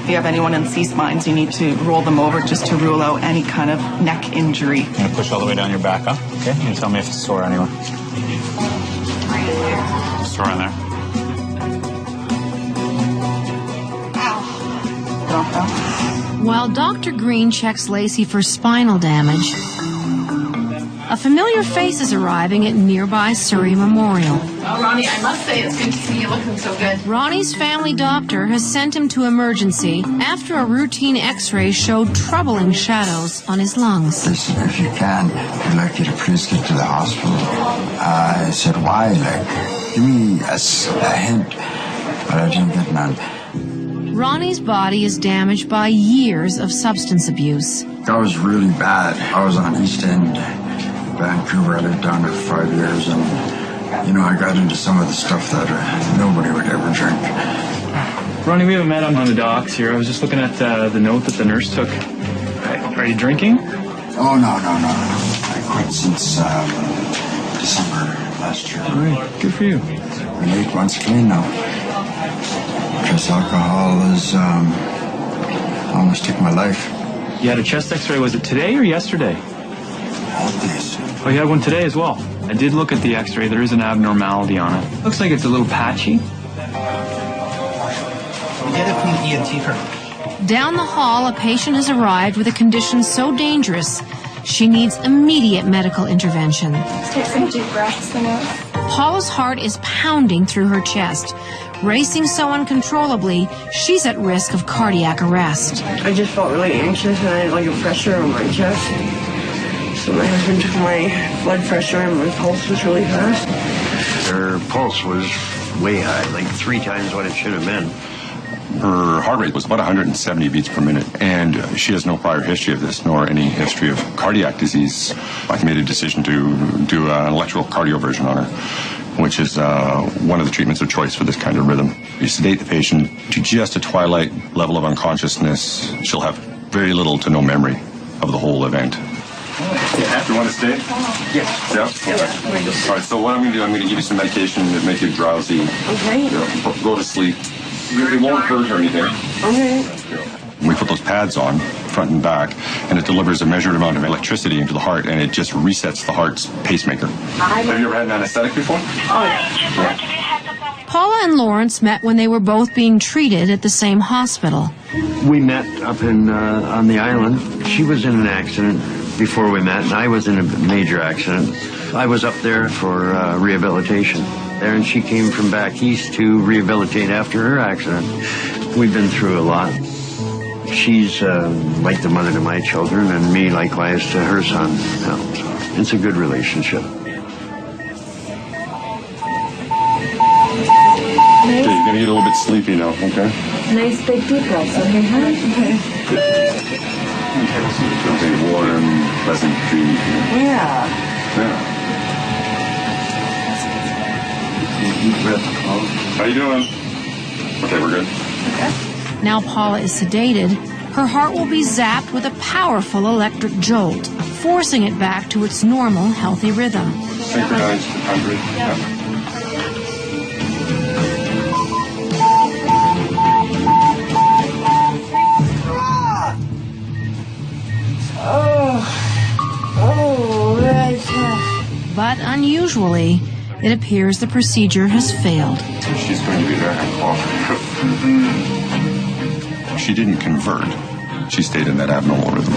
If you have anyone in C-spines, you need to roll them over just to rule out any kind of neck injury. I'm going to push all the way down your back, huh? Okay. You tell me if it's sore anywhere. Sore in there. While Dr. Green checks Lacey for spinal damage, a familiar face is arriving at nearby Surrey Memorial. Oh, Ronnie, I must say it's good to see you looking so good. Ronnie's family doctor has sent him to emergency after a routine x-ray showed troubling shadows on his lungs. Listen, if you can, I'd like you to please get to the hospital. I said, why? Like, give me a hint. But I didn't get none. Ronnie's body is damaged by years of substance abuse. That was really bad. I was on East End, Vancouver. I lived down there for 5 years, and, you know, I got into some of the stuff that nobody would ever drink. Ronnie, we haven't met on the docks here. I was just looking at the note that the nurse took. Are you drinking? Oh, no. I quit since December last year. All right, good for you. been 8 months clean now. Because alcohol has almost took my life. You had a chest x-ray, was it today or yesterday? All days. Oh, you had one today as well. I did look at the x-ray. There is an abnormality on it. Looks like it's a little patchy. Get it from the ENT first. Down the hall, a patient has arrived with a condition so dangerous, she needs immediate medical intervention. Take some deep breaths, Paula's heart is pounding through her chest. Racing so uncontrollably, she's at risk of cardiac arrest. I just felt really anxious and I had like a pressure on my chest. So my husband took my blood pressure and my pulse was really fast. Her pulse was way high, like 3 times what it should have been. Her heart rate was about 170 beats per minute, and she has no prior history of this, nor any history of cardiac disease. I made a decision to do an electrical cardioversion on her, which is one of the treatments of choice for this kind of rhythm. You sedate the patient to just a twilight level of unconsciousness. She'll have very little to no memory of the whole event. You want to stay? Yes. Yeah? Okay. All right, so what I'm going to do, I'm going to give you some medication that make you drowsy. Okay. Go to sleep. It won't hurt or anything. Okay. We put those pads on, front and back, and it delivers a measured amount of electricity into the heart, and it just resets the heart's pacemaker. Have you ever had an anesthetic before? Paula and Lawrence met when they were both being treated at the same hospital. We met up in on the island. She was in an accident before we met, and I was in a major accident. I was up there for rehabilitation there, and she came from back east to rehabilitate after her accident. We've been through a lot. She's like the mother to my children, and me likewise to her son. It's a good relationship. Okay, you're going to get a little bit sleepy now, okay? Nice big deep breaths, okay, huh? Okay, warm, pleasant dream. Yeah. How you doing? Okay, we're good. Now Paula is sedated, her heart will be zapped with a powerful electric jolt, forcing it back to its normal, healthy rhythm. Synchronized 100. Yeah. But unusually, it appears the procedure has failed. She's going to be very uncooperative. She didn't convert. She stayed in that abnormal rhythm.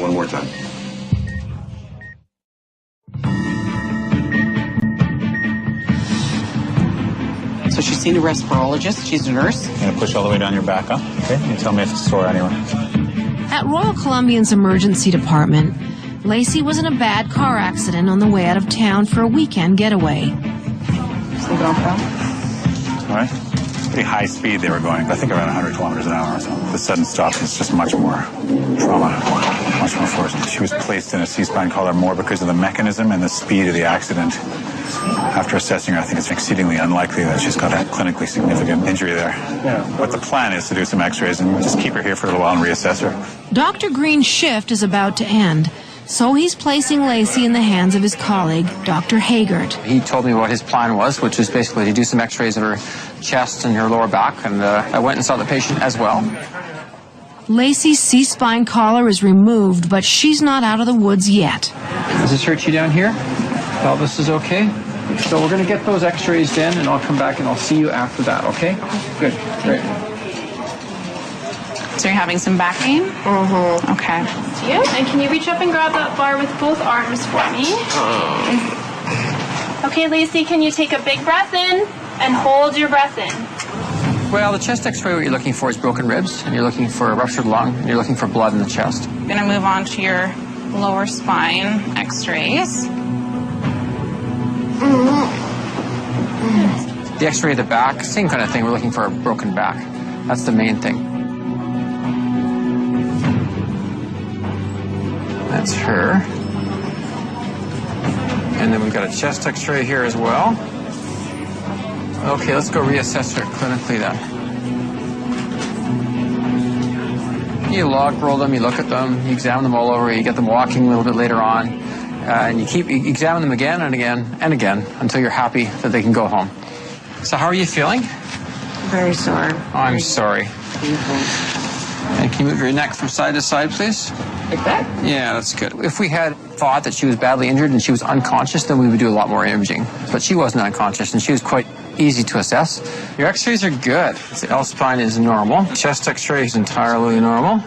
One more time. So she's seen a respirologist. She's a nurse. I'm going to push all the way down your back, huh? Okay, you tell me if it's sore anywhere. At Royal Columbian's emergency department, Lacey was in a bad car accident on the way out of town for a weekend getaway. Sleep it off well? All right. Pretty high speed they were going, I think around 100 kilometers an hour or so. The sudden stop is just much more trauma, much more force. She was placed in a C-spine collar more because of the mechanism and the speed of the accident. After assessing her, I think it's exceedingly unlikely that she's got a clinically significant injury there. Yeah. But the plan is to do some x-rays and just keep her here for a little while and reassess her. Dr. Green's shift is about to end, so he's placing Lacey in the hands of his colleague, Dr. Hagert. He told me what his plan was, which was basically to do some x-rays of her chest and her lower back, and I went and saw the patient as well. Lacey's C-spine collar is removed, but she's not out of the woods yet. Does this hurt you down here? Pelvis is okay? So we're going to get those x-rays then, and I'll come back and I'll see you after that, okay? Good, great. So you're having some back pain? Mm-hmm. Okay. Yeah, and can you reach up and grab that bar with both arms for me? Okay, Lacey, can you take a big breath in and hold your breath in? Well, the chest x-ray, what you're looking for is broken ribs, and you're looking for a ruptured lung, and you're looking for blood in the chest. I'm going to move on to your lower spine x-rays. The x-ray of the back, same kind of thing. We're looking for a broken back. That's the main thing. That's her. And then we've got a chest x-ray here as well. Okay, let's go reassess her clinically then. You log roll them, you look at them, you examine them all over, you get them walking a little bit later on. and you examine them again and again and again until you're happy that they can go home. So how are you feeling? Very sore. Oh, I'm sorry. And can you move your neck from side to side, please? Like that? Yeah, that's good. If we had thought that she was badly injured and she was unconscious, then we would do a lot more imaging. But she wasn't unconscious, and she was quite easy to assess. Your x-rays are good. The L spine is normal. Chest x-ray is entirely normal.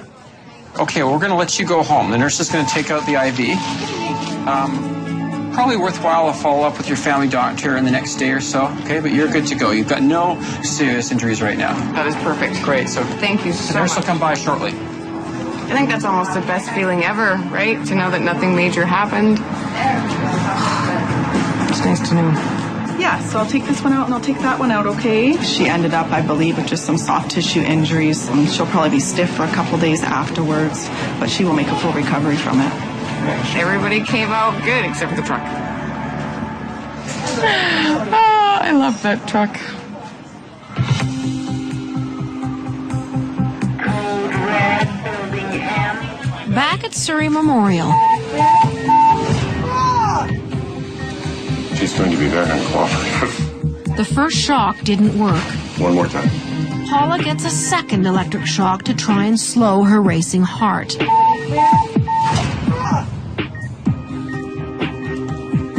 Okay, well, we're going to let you go home. The nurse is going to take out the IV. Probably worthwhile to follow up with your family doctor in the next day or so, okay? But you're good to go. You've got no serious injuries right now. That is perfect. Great, so thank you so much. The nurse will come by shortly. I think that's almost the best feeling ever, right? To know that nothing major happened. It's nice to know. Yeah, so I'll take this one out and I'll take that one out, okay? She ended up, I believe, with just some soft tissue injuries. She'll probably be stiff for a couple days afterwards, but she will make a full recovery from it. Everybody came out good except for the truck. Oh, I love that truck. Back at Surrey Memorial. She's going to be very uncooperative. The first shock didn't work. One more time. Paula gets a second electric shock to try and slow her racing heart.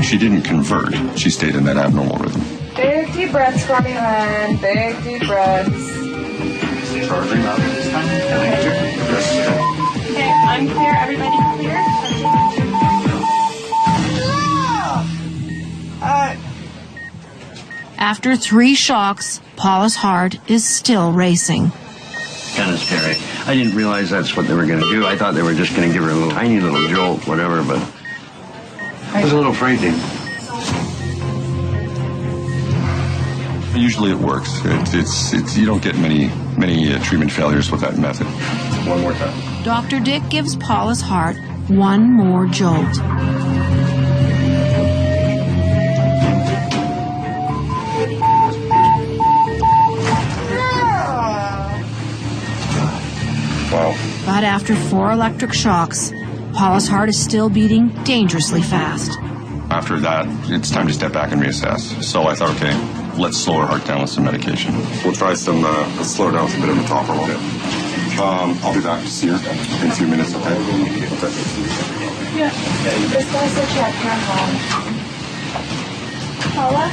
She didn't convert. She stayed in that abnormal rhythm. Big deep breaths for me, hon. Big deep breaths. Charging up this time. Okay, I'm clear. Everybody clear? After 3 shocks, Paula's heart is still racing. Kind of scary. I didn't realize that's what they were going to do. I thought they were just going to give her a little tiny little jolt, whatever, but it was a little frightening. Usually it works. You don't get many treatment failures with that method. One more time. Dr. Dick gives Paula's heart one more jolt. Wow. But after 4 electric shocks, Paula's heart is still beating dangerously fast. After that, it's time to step back and reassess. So I thought, okay, let's slow her heart down with some medication. We'll try some, let's slow her down with a bit of metoprolol. I'll be back to see her in a few minutes, okay? Okay. Yeah. This guy's a check. Paula?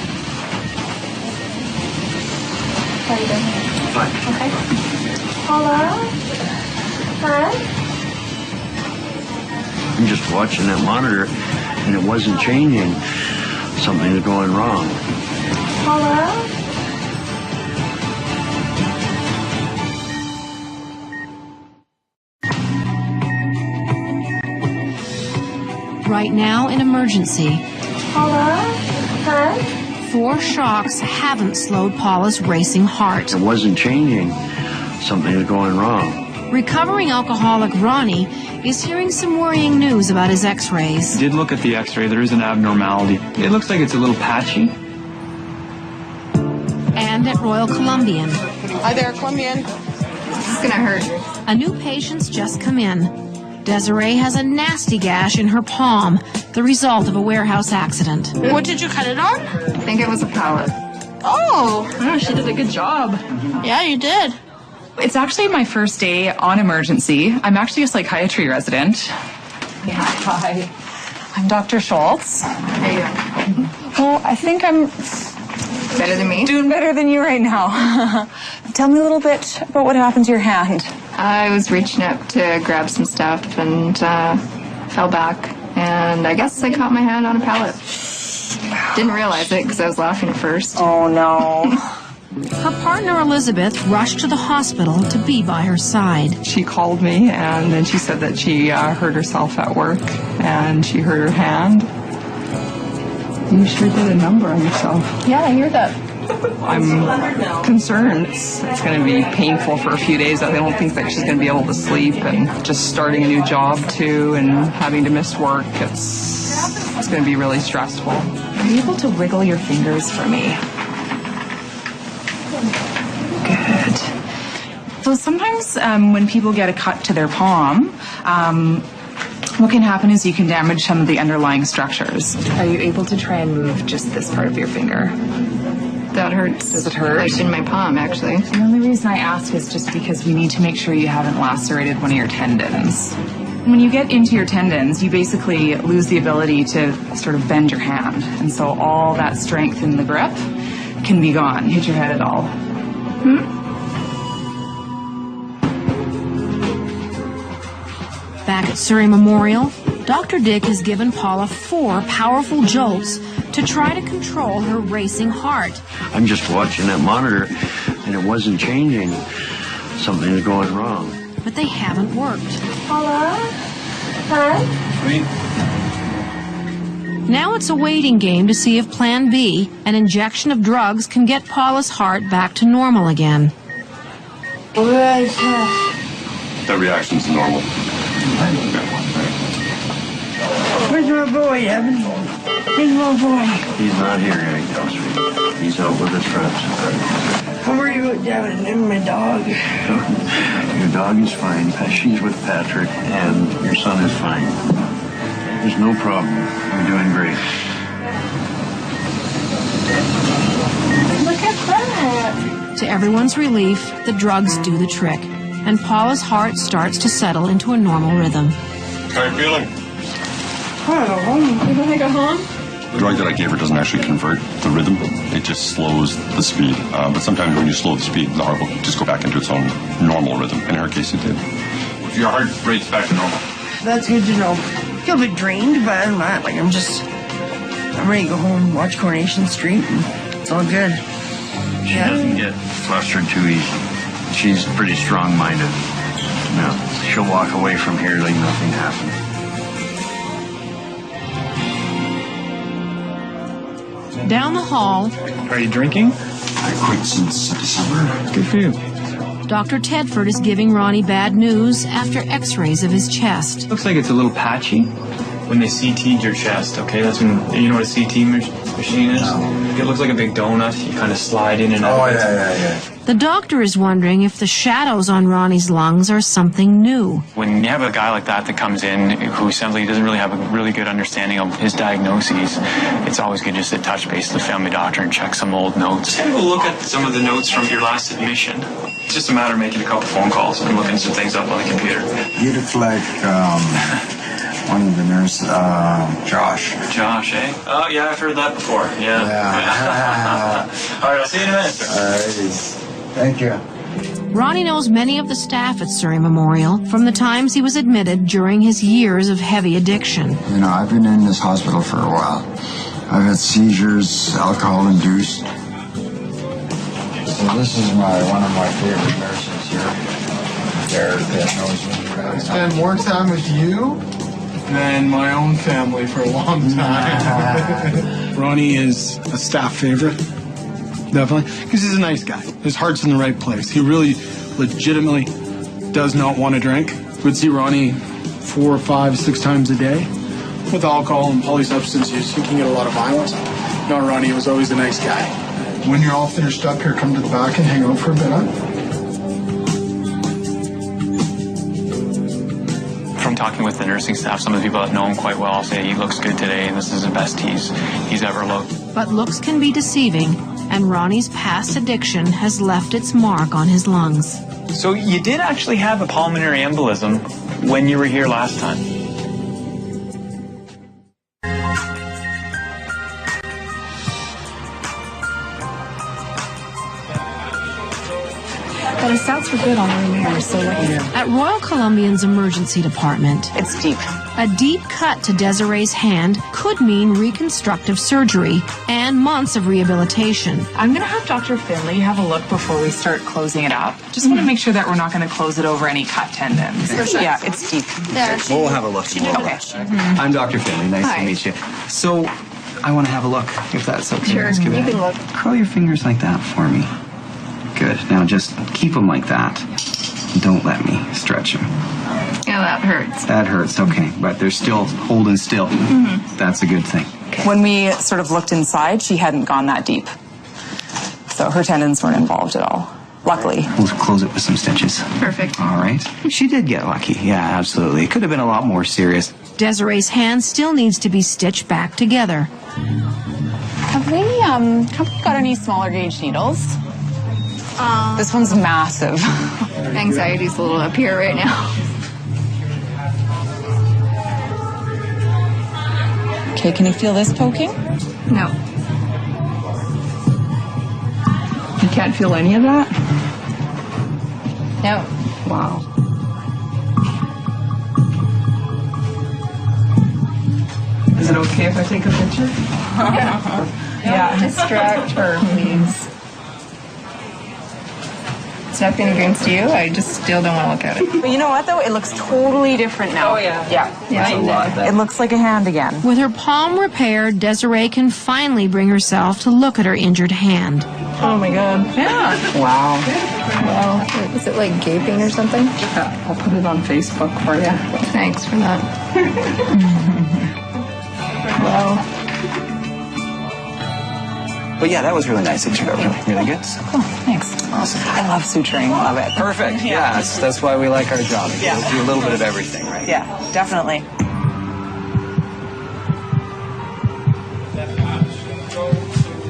How are you doing? Fine. Okay. Paula? Hi? I'm just watching that monitor, and it wasn't changing. Something was going wrong. Paula? Right now, an emergency. Paula? Hi? 4 shocks haven't slowed Paula's racing heart. It wasn't changing. Something was going wrong. Recovering alcoholic Ronnie is hearing some worrying news about his x-rays. Did look at the x-ray. There is an abnormality. It looks like it's a little patchy. And at Royal Columbian. Hi there, Columbian. This is gonna hurt. A new patient's just come in. Desiree has a nasty gash in her palm, the result of a warehouse accident. What did you cut it on? I think it was a pallet. Oh! Oh, she did a good job. Yeah, you did. It's actually my first day on emergency. I'm actually a psychiatry resident. Yeah, hi. I'm Dr. Schultz. Hey. Well, I think I'm Better than me? doing better than you right now. Tell me a little bit about what happened to your hand. I was reaching up to grab some stuff and fell back. And I guess I caught my hand on a pallet. Didn't realize it because I was laughing at first. Oh, no. Her partner Elizabeth rushed to the hospital to be by her side. She called me and then she said that she hurt herself at work and she hurt her hand. You sure did a number on yourself. Yeah, I hear that. I'm concerned. It's going to be painful for a few days. I don't think that she's going to be able to sleep, and just starting a new job too and having to miss work. It's going to be really stressful. Are you able to wiggle your fingers for me? Good. So sometimes when people get a cut to their palm, What can happen is you can damage some of the underlying structures. Are you able to try and move just this part of your finger? That hurts. Does it hurt? Like in my palm, actually. The only reason I ask is just because we need to make sure you haven't lacerated one of your tendons. When you get into your tendons, you basically lose the ability to sort of bend your hand. And so all that strength in the grip can be gone. Hit your head at all. Back at Surrey Memorial, Dr. Dick has given Paula 4 powerful jolts to try to control her racing heart. I'm just watching that monitor, and it wasn't changing. Something's going wrong. But they haven't worked. Paula? Huh? Now it's a waiting game to see if Plan B, an injection of drugs, can get Paula's heart back to normal again. The reaction's normal. Where's my boy, Evan? Where's my boy? He's not here yet, He's out with his friends. How are you, Devin? And my dog? Your dog is fine. She's with Patrick, and your son is fine. There's no problem. You're doing great. Look at that. To everyone's relief, the drugs do the trick, and Paula's heart starts to settle into a normal rhythm. How are you feeling? You want to go home? The drug that I gave her doesn't actually convert the rhythm. It just slows the speed. But sometimes when you slow the speed, the heart will just go back into its own normal rhythm. In her case, it did. Your heart rate's back to normal. That's good to know. Feel a bit drained, but I'm not. Like, I'm ready to go home and watch Coronation Street, and it's all good. She doesn't get flustered too easy. She's pretty strong-minded. No, she'll walk away from here like nothing happened. Down the hall, Are you drinking? I quit since December. Good for you. Dr. Tedford is giving Ronnie bad news after x-rays of his chest. Looks like it's a little patchy. When they CT'd your chest, okay? That's when, you know what a CT machine is? No. It looks like a big donut. You kind of slide in and out. Oh, yeah. The doctor is wondering if the shadows on Ronnie's lungs are something new. When you have a guy like that comes in who simply doesn't really have a really good understanding of his diagnoses, it's always good just to touch base with the family doctor and check some old notes. Have a look at some of the notes from your last admission. It's just a matter of making a couple phone calls and looking some things up on the computer. You look like, one of the nurses, Josh. Josh, eh? Oh, yeah, I've heard that before. Yeah. All right, I'll see you in a minute. All right. Thank you. Ronnie knows many of the staff at Surrey Memorial from the times he was admitted during his years of heavy addiction. You know, I've been in this hospital for a while. I've had seizures, alcohol-induced. So this is one of my favorite nurses here. That knows me. I spend more time with you than my own family for a long time. Ronnie is a staff favorite, definitely, because he's a nice guy. His heart's in the right place. He really legitimately does not want to drink. We'd see Ronnie 4, 5, 6 times a day. With alcohol and polysubstance use, he can get a lot of violence. No, Ronnie was always a nice guy. When you're all finished up here, come to the back and hang out for a bit, huh? From talking with the nursing staff, some of the people that know him quite well say he looks good today and this is the best he's ever looked. But looks can be deceiving, and Ronnie's past addiction has left its mark on his lungs. So you did actually have a pulmonary embolism when you were here last time? But his stats were good on the room here, so what you At Royal Columbian's emergency department, It's deep. a deep cut to Desiree's hand could mean reconstructive surgery and months of rehabilitation. I'm going to have Dr. Finley have a look before we start closing it up. Just want to make sure that we're not going to close it over any cut tendons. Yeah, it's deep. We'll have a look. Okay. I'm Dr. Finley. Nice Hi. to meet you. So, I want to have a look, if that's okay. Sure, Just give you it- can look. Curl your fingers like that for me. Good. Now just keep them like that. Don't let me stretch them. Yeah, that hurts. That hurts, okay. But they're still holding still. That's a good thing. When we sort of looked inside, she hadn't gone that deep. So her tendons weren't involved at all. luckily. We'll close it with some stitches. Perfect. All right. She did get lucky. Yeah, absolutely. It could have been a lot more serious. Desiree's hand still needs to be stitched back together. Have we got any smaller gauge needles? This one's massive. Anxiety's a little up here right now. Okay, can you feel this poking? No. You can't feel any of that? No. Wow. Is it okay if I take a picture? Yeah. Distract her, please. It's nothing against you. I just still don't want to look at it. But you know what, though? It looks totally different now. Oh, yeah. Yeah. It looks like a hand again. With her palm repaired, Desiree can finally bring herself to look at her injured hand. Oh, my God. Yeah. Wow. Wow. Is it like gaping or something? I'll put it on Facebook for you. Thanks for that. Wow. But yeah, that was really nice. It turned out really good. So. Oh, thanks. Awesome. I love suturing. Love it. Perfect. Yeah, that's why we like our job. Yeah. We'll do a little bit of everything, right? Yeah, definitely.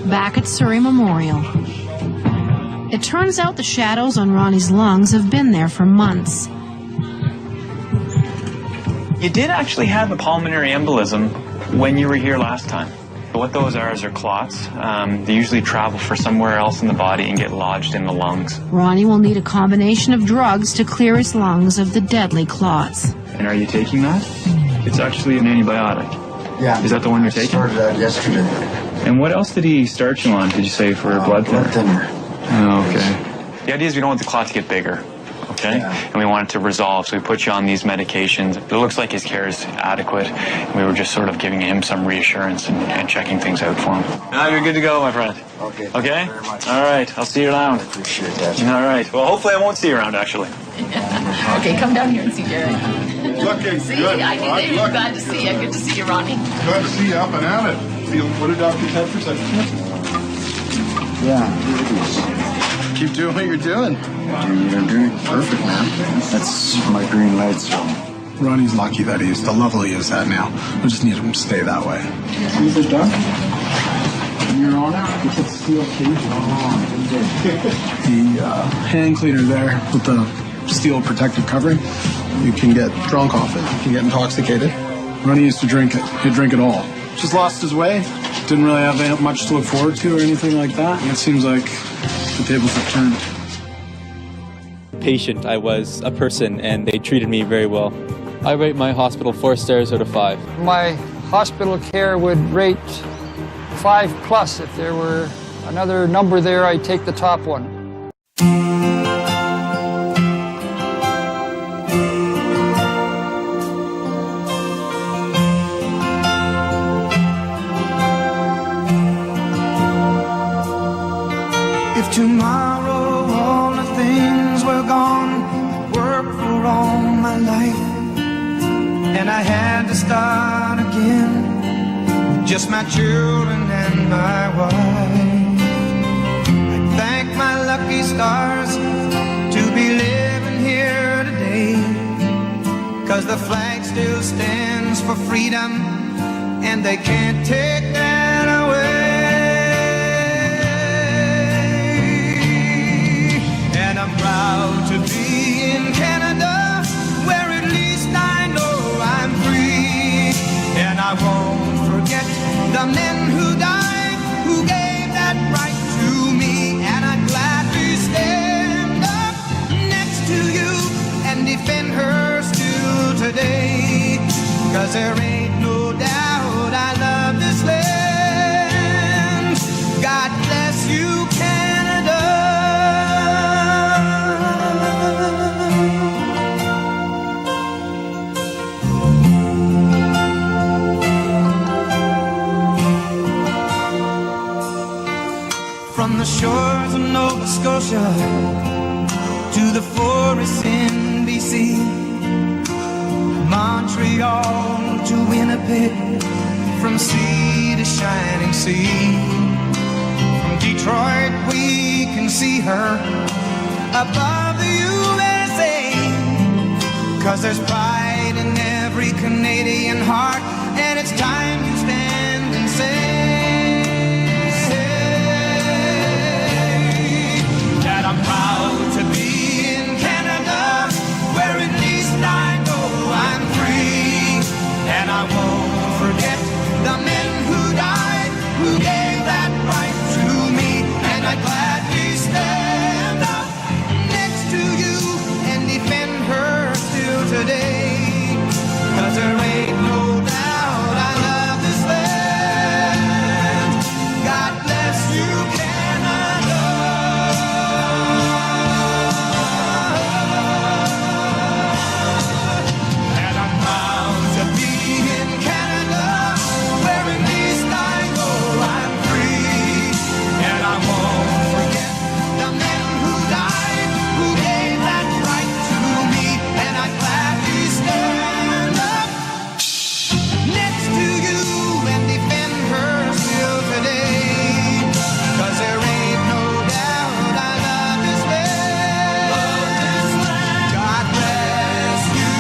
Back at Surrey Memorial. It turns out the shadows on Ronnie's lungs have been there for months. You did actually have a pulmonary embolism when you were here last time. What those are clots. They usually travel for somewhere else in the body and get lodged in the lungs. Ronnie will need a combination of drugs to clear his lungs of the deadly clots. And are you taking that? It's actually an antibiotic. Yeah. Is that the one you're taking? Started that yesterday. And what else did he start you on, did you say, for blood thinner? Blood thinner. Oh, okay. The idea is we don't want the clot to get bigger. Okay? Yeah. And we want it to resolve, so we put you on these medications. It looks like his care is adequate. We were just sort of giving him some reassurance and checking things out for him. Now you're good to go, my friend. Okay. Okay? Thank you very much. All right. I'll see you around. I appreciate that. All right. Well, hopefully I won't see you around, actually. Okay, come down here and see Jerry. Looking See, good. I did it. Glad to see you. Good to see you, Ronnie. Good to see you up and at it. What did Dr. Tedford say? Yeah. Keep doing what you're doing. You're doing perfect, man. That's my green light, so. Ronnie's lucky that he's the level he is at now. We just need him to stay that way. See the duck? You're on it? It's a steel cage. The hand cleaner there with the steel protective covering, you can get drunk off it. You can get intoxicated. Ronnie used to drink it. He'd drink it all. Just lost his way. Didn't really have much to look forward to or anything like that. It seems like the tables have turned. Patient, I was a person, and they treated me very well. I rate my hospital 4 stars out of 5. My hospital care would rate 5+. If there were another number there, I'd take the top one. If tomorrow all the things were gone, worked for all my life, and I had to start again, just my children and my wife, I thank my lucky stars to be living here today, 'cause the flag still stands for freedom, and they can't take that away. And I'm proud to be in Canada, where at least I know I'm free. And I won't forget the men who died, who gave that right to me. And I'd gladly stand up next to you and defend her still today. 'Cause there ain't no doubt I love this land. God bless you, Canada. From the shores of Nova Scotia to the forests in BC, Montreal to Winnipeg, from sea to shining sea. From Detroit we can see her, above the USA. 'Cause there's pride in every Canadian heart, and it's time you stand and say that I'm proud to be in Canada, where at least I know I'm free. And I won't forget the men who died, who gave that right to me. And I'd gladly stand up next to you and defend her still today. 'Cause there ain't no doubt I love this land. God bless you, Canada. And I'm proud to be in Canada, where at least I know I'm free. And I won't forget the men who died, who gave that right to me. And I'd gladly stand up next to you and defend her still today. 'Cause there ain't no doubt I love this land. God bless you,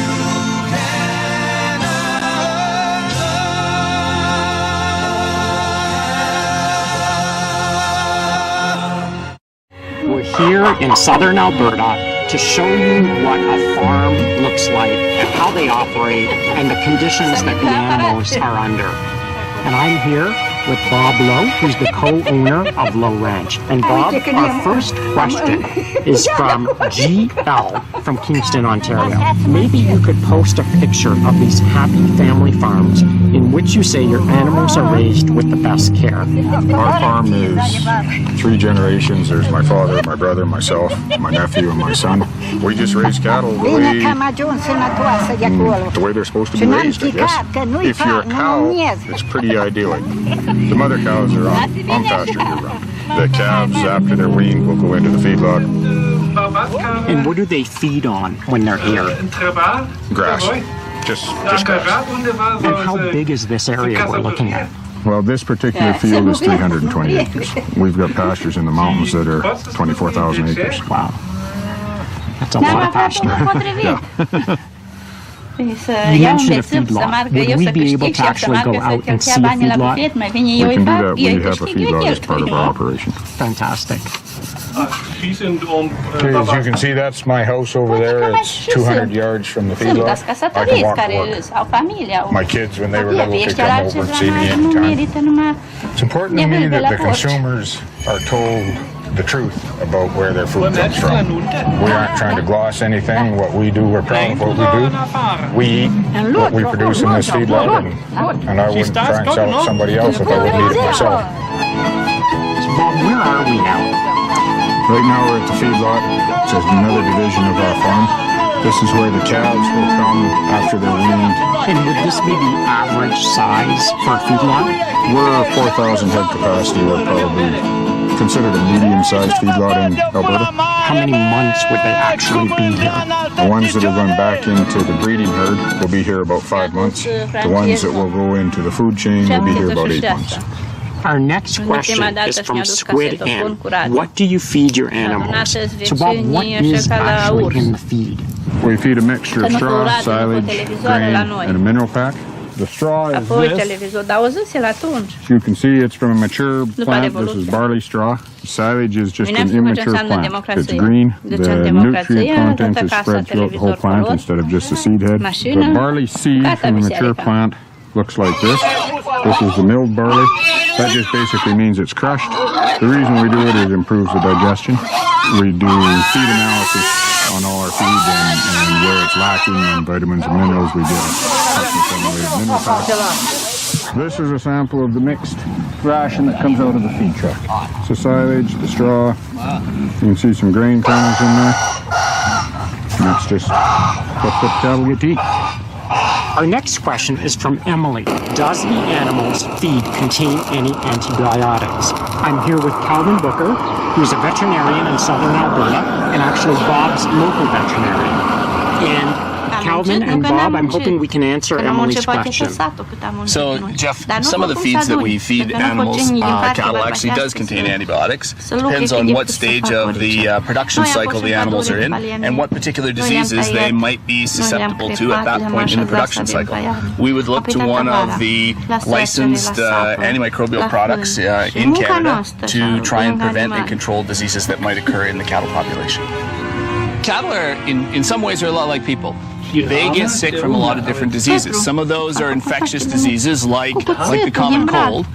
We're here in southern Alberta to show you what a farm looks like and how they operate and the conditions that the animals are under. And I'm here with Bob Lowe, who's the co-owner of Lowe Ranch. And Bob, our first question is from GL from Kingston, Ontario. Maybe you could post a picture of these happy family farms in which you say your animals are raised with the best care. Our farm is 3 generations. There's my father, my brother, myself, my nephew, and my son. We just raise cattle the way they're supposed to be raised, I guess. If you're a cow, it's pretty idyllic. The mother cows are on pasture year-round. The calves, after they're weaned, will go into the feedlot. And what do they feed on when they're here? Grass. Just grass. And how big is this area we're looking at? Well, this particular field is 320 acres. We've got pastures in the mountains that are 24,000 acres. Wow. That's a lot of pasture. Yeah. You mentioned a feedlot. Would we be able to actually go out and see a feedlot? We can do that. We have a feedlot as part of our operation. Fantastic. As you can see, that's my house over there. It's 200 yards from the feedlot. I can walk to work. My kids, when they were little, could come over and see me anytime. It's important to me that the consumers are told the truth about where their food comes from. We aren't trying to gloss anything. What we do, we're proud of what we do. We eat what we produce in this feedlot, and I wouldn't try and sell it to somebody else if I wouldn't eat it myself. So Bob, where are we now? Right now we're at the feedlot. It's another division of our farm. This is where the calves will come after they're weaned. And would this be the average size for a feedlot? We're 4,000 head capacity. We're probably considered a medium-sized feedlot in Alberta. How many months would they actually be here? The ones that have gone back into the breeding herd will be here about 5 months. The ones that will go into the food chain will be here about 8 months. Our next question is from Squid Ann. What do you feed your animals? So Bob, what is actually in the feed? We feed a mixture of straw, silage, grain, and a mineral pack. The straw is this. As you can see, it's from a mature plant. This is barley straw. Silage is just an immature plant. It's green. The nutrient content is spread throughout the whole plant instead of just the seed head. The barley seed from a mature plant looks like this. This is the milled barley. That just basically means it's crushed. The reason we do it is it improves the digestion. We do feed analysis on all our feed, and where it's lacking in vitamins and minerals, we get a mineral pack. This is a sample of the mixed ration that comes out of the feed truck. So silage, the straw, you can see some grain kernels in there. And that's just what the cattle get to eat. Our next question is from Emily. Does the animal's feed contain any antibiotics? I'm here with Calvin Booker, who's a veterinarian in southern Alberta, and actually Bob's local veterinarian. And Calvin and Bob, I'm hoping we can answer Emily's question. So, Jeff, some of the feeds that we feed animals, cattle, actually does contain antibiotics. Depends on what stage of the production cycle the animals are in and what particular diseases they might be susceptible to at that point in the production cycle. We would look to one of the licensed antimicrobial products in Canada to try and prevent and control diseases that might occur in the cattle population. Cattle are, in some ways, are a lot like people. They get sick from a lot of different diseases. Some of those are infectious diseases like the common cold.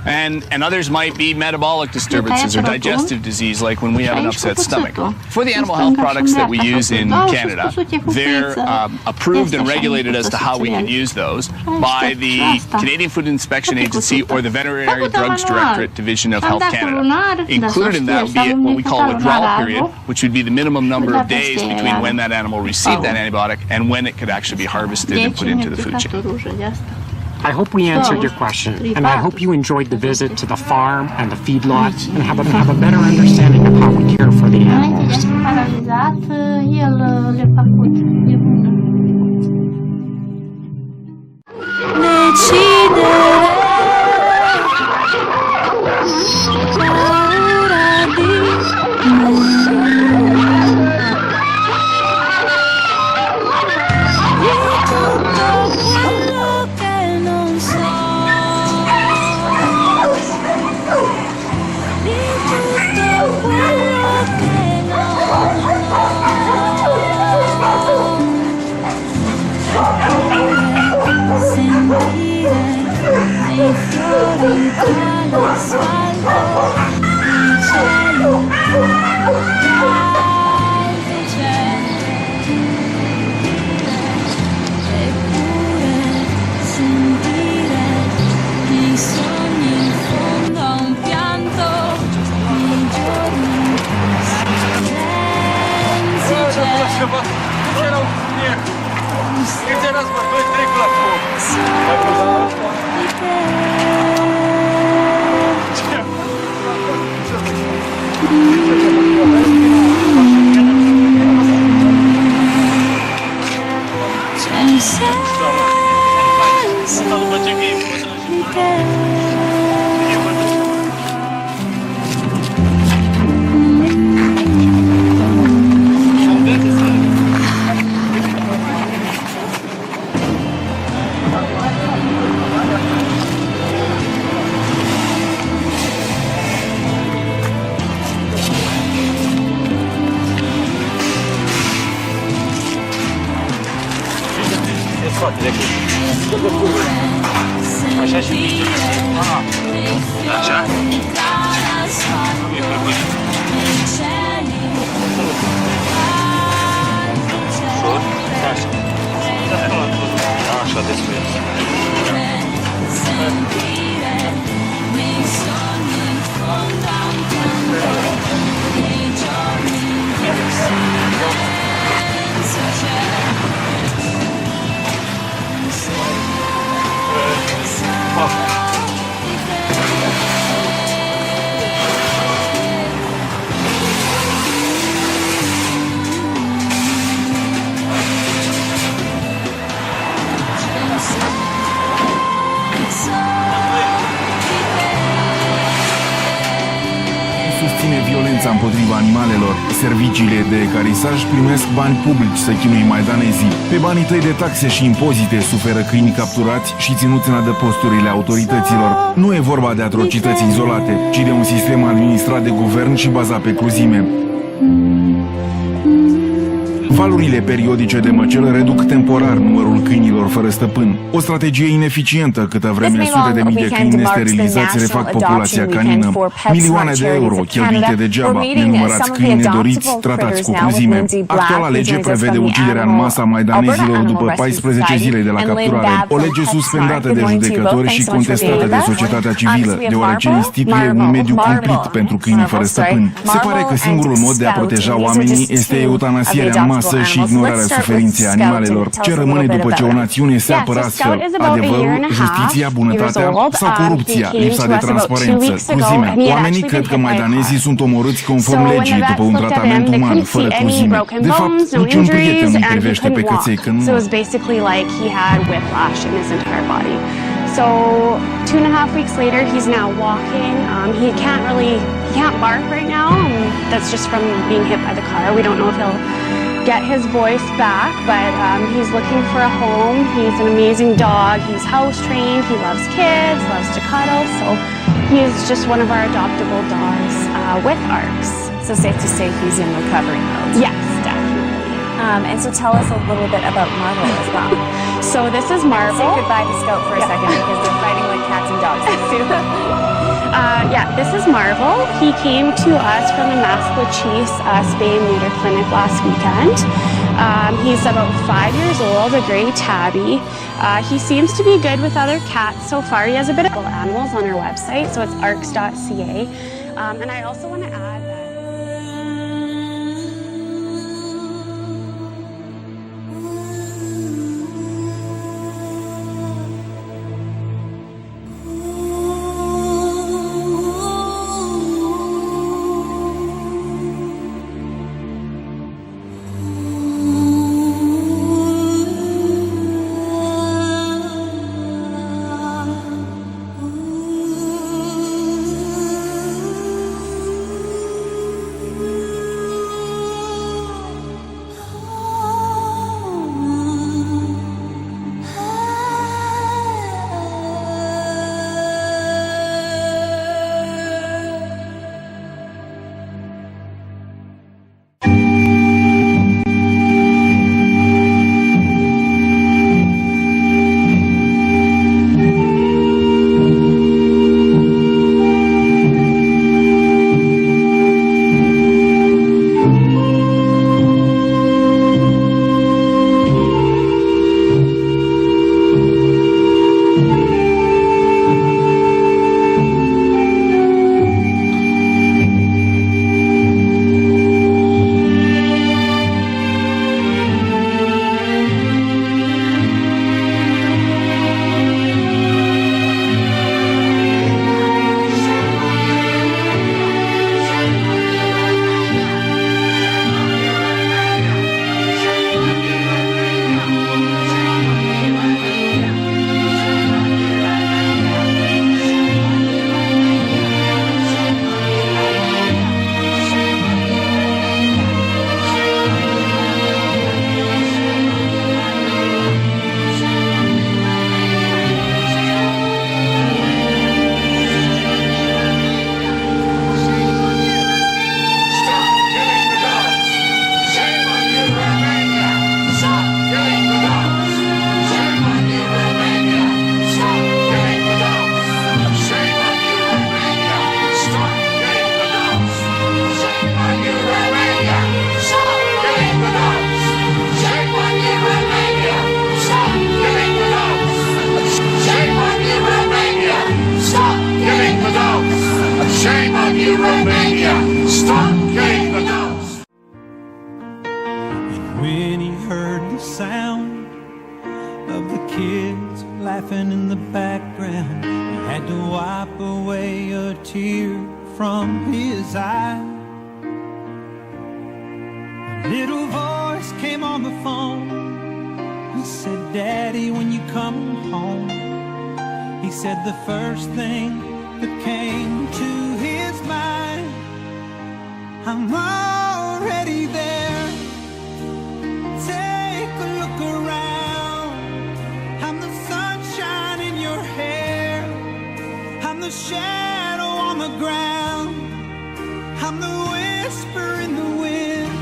And others might be metabolic disturbances or digestive disease, like when we have an upset stomach. For the animal health products that we use in Canada, they're approved and regulated as to how we can use those by the Canadian Food Inspection Agency or the Veterinary Drugs Directorate Division of Health Canada. Included in that would be what we call a withdrawal period, which would be the minimum number of days between when that animal received that antibiotic and when it could actually be harvested and put into the food chain. I hope we answered your question, and I hope you enjoyed the visit to the farm and the feedlots and have a better understanding of how we care for the animals. Împotriva animalelor. Serviciile de ecarisaj primesc bani publici să chinui maidanezii. Pe banii tăi de taxe și impozite suferă câini capturați și ținuți în adăposturile autorităților. Nu e vorba de atrocități izolate, ci de un sistem administrat de guvern și bazat pe cruzime. Valurile periodice de măcelă reduc temporar numărul câinilor fără stăpân. O strategie ineficientă câtă vreme sute de mii de câini nesterilizați refac populația canină. Milioane de euro cheltuite degeaba, nenumărați câini nedoriți tratați cu cruzime. Actuala lege prevede uciderea în masă a maidanezilor după 14 zile de la capturare. O lege suspendată de judecători și contestată de societatea civilă, deoarece instituie un mediu cumplit pentru câinii fără stăpân. Se pare că singurul mod de a proteja oamenii este eutanasierea în masă masă și ignorarea suferinței animalelor. Ce rămâne după ce o națiune se apără astfel? Adevărul, justiția, bunătatea sau corupția, lipsa de transparență, cruzimea? Oamenii cred că maidanezii sunt omorâți conform legii după un tratament uman, fără cruzime. De fapt, niciun prieten nu privește pe căței că nu. So 2.5 weeks later, he's now walking. He can't bark right now. That's just from being hit by the car. We don't know if he'll get his voice back, but he's looking for a home. He's an amazing dog. He's house trained. He loves kids, loves to cuddle. So he's just one of our adoptable dogs with ARCs. So safe to say he's in recovery mode. Yes, definitely. And so tell us a little bit about Marvel as well. So this is Marvel. Say goodbye to Scout for a second because they're fighting like cats and dogs. Yeah, this is Marvel. He came to us from the Massachusetts spay and neuter clinic last weekend. He's about 5 years old, a gray tabby. He seems to be good with other cats so far. He has a bit of animals on our website, so it's arcs.ca. And I also want to add that laughing in the background. He had to wipe away a tear from his eye. A little voice came on the phone and said, "Daddy, when you come home." He said the first thing that came to his mind, "I'm already there. Take a look around. I'm the sunshine in your hair. I'm the shadow on the ground. I'm the whisper in the wind.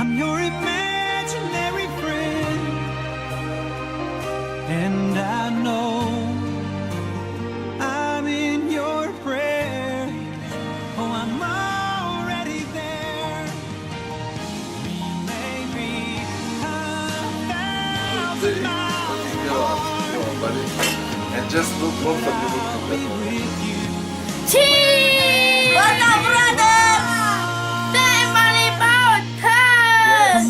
I'm your imaginary friend. And I know I'm in your prayers. Oh, I'm already there. We may be 1,000 miles apart. And just look both of you. Cheese! What's up, brother? Say money about us!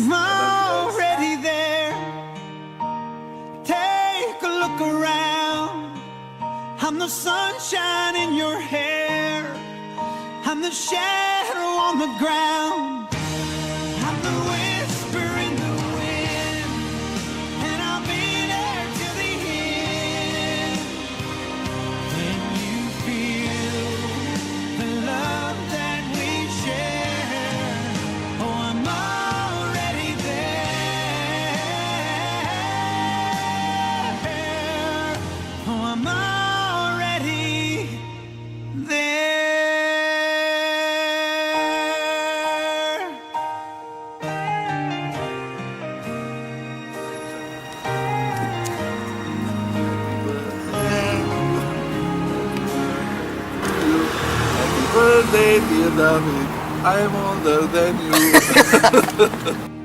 birthday, dear darling. I'm older than you.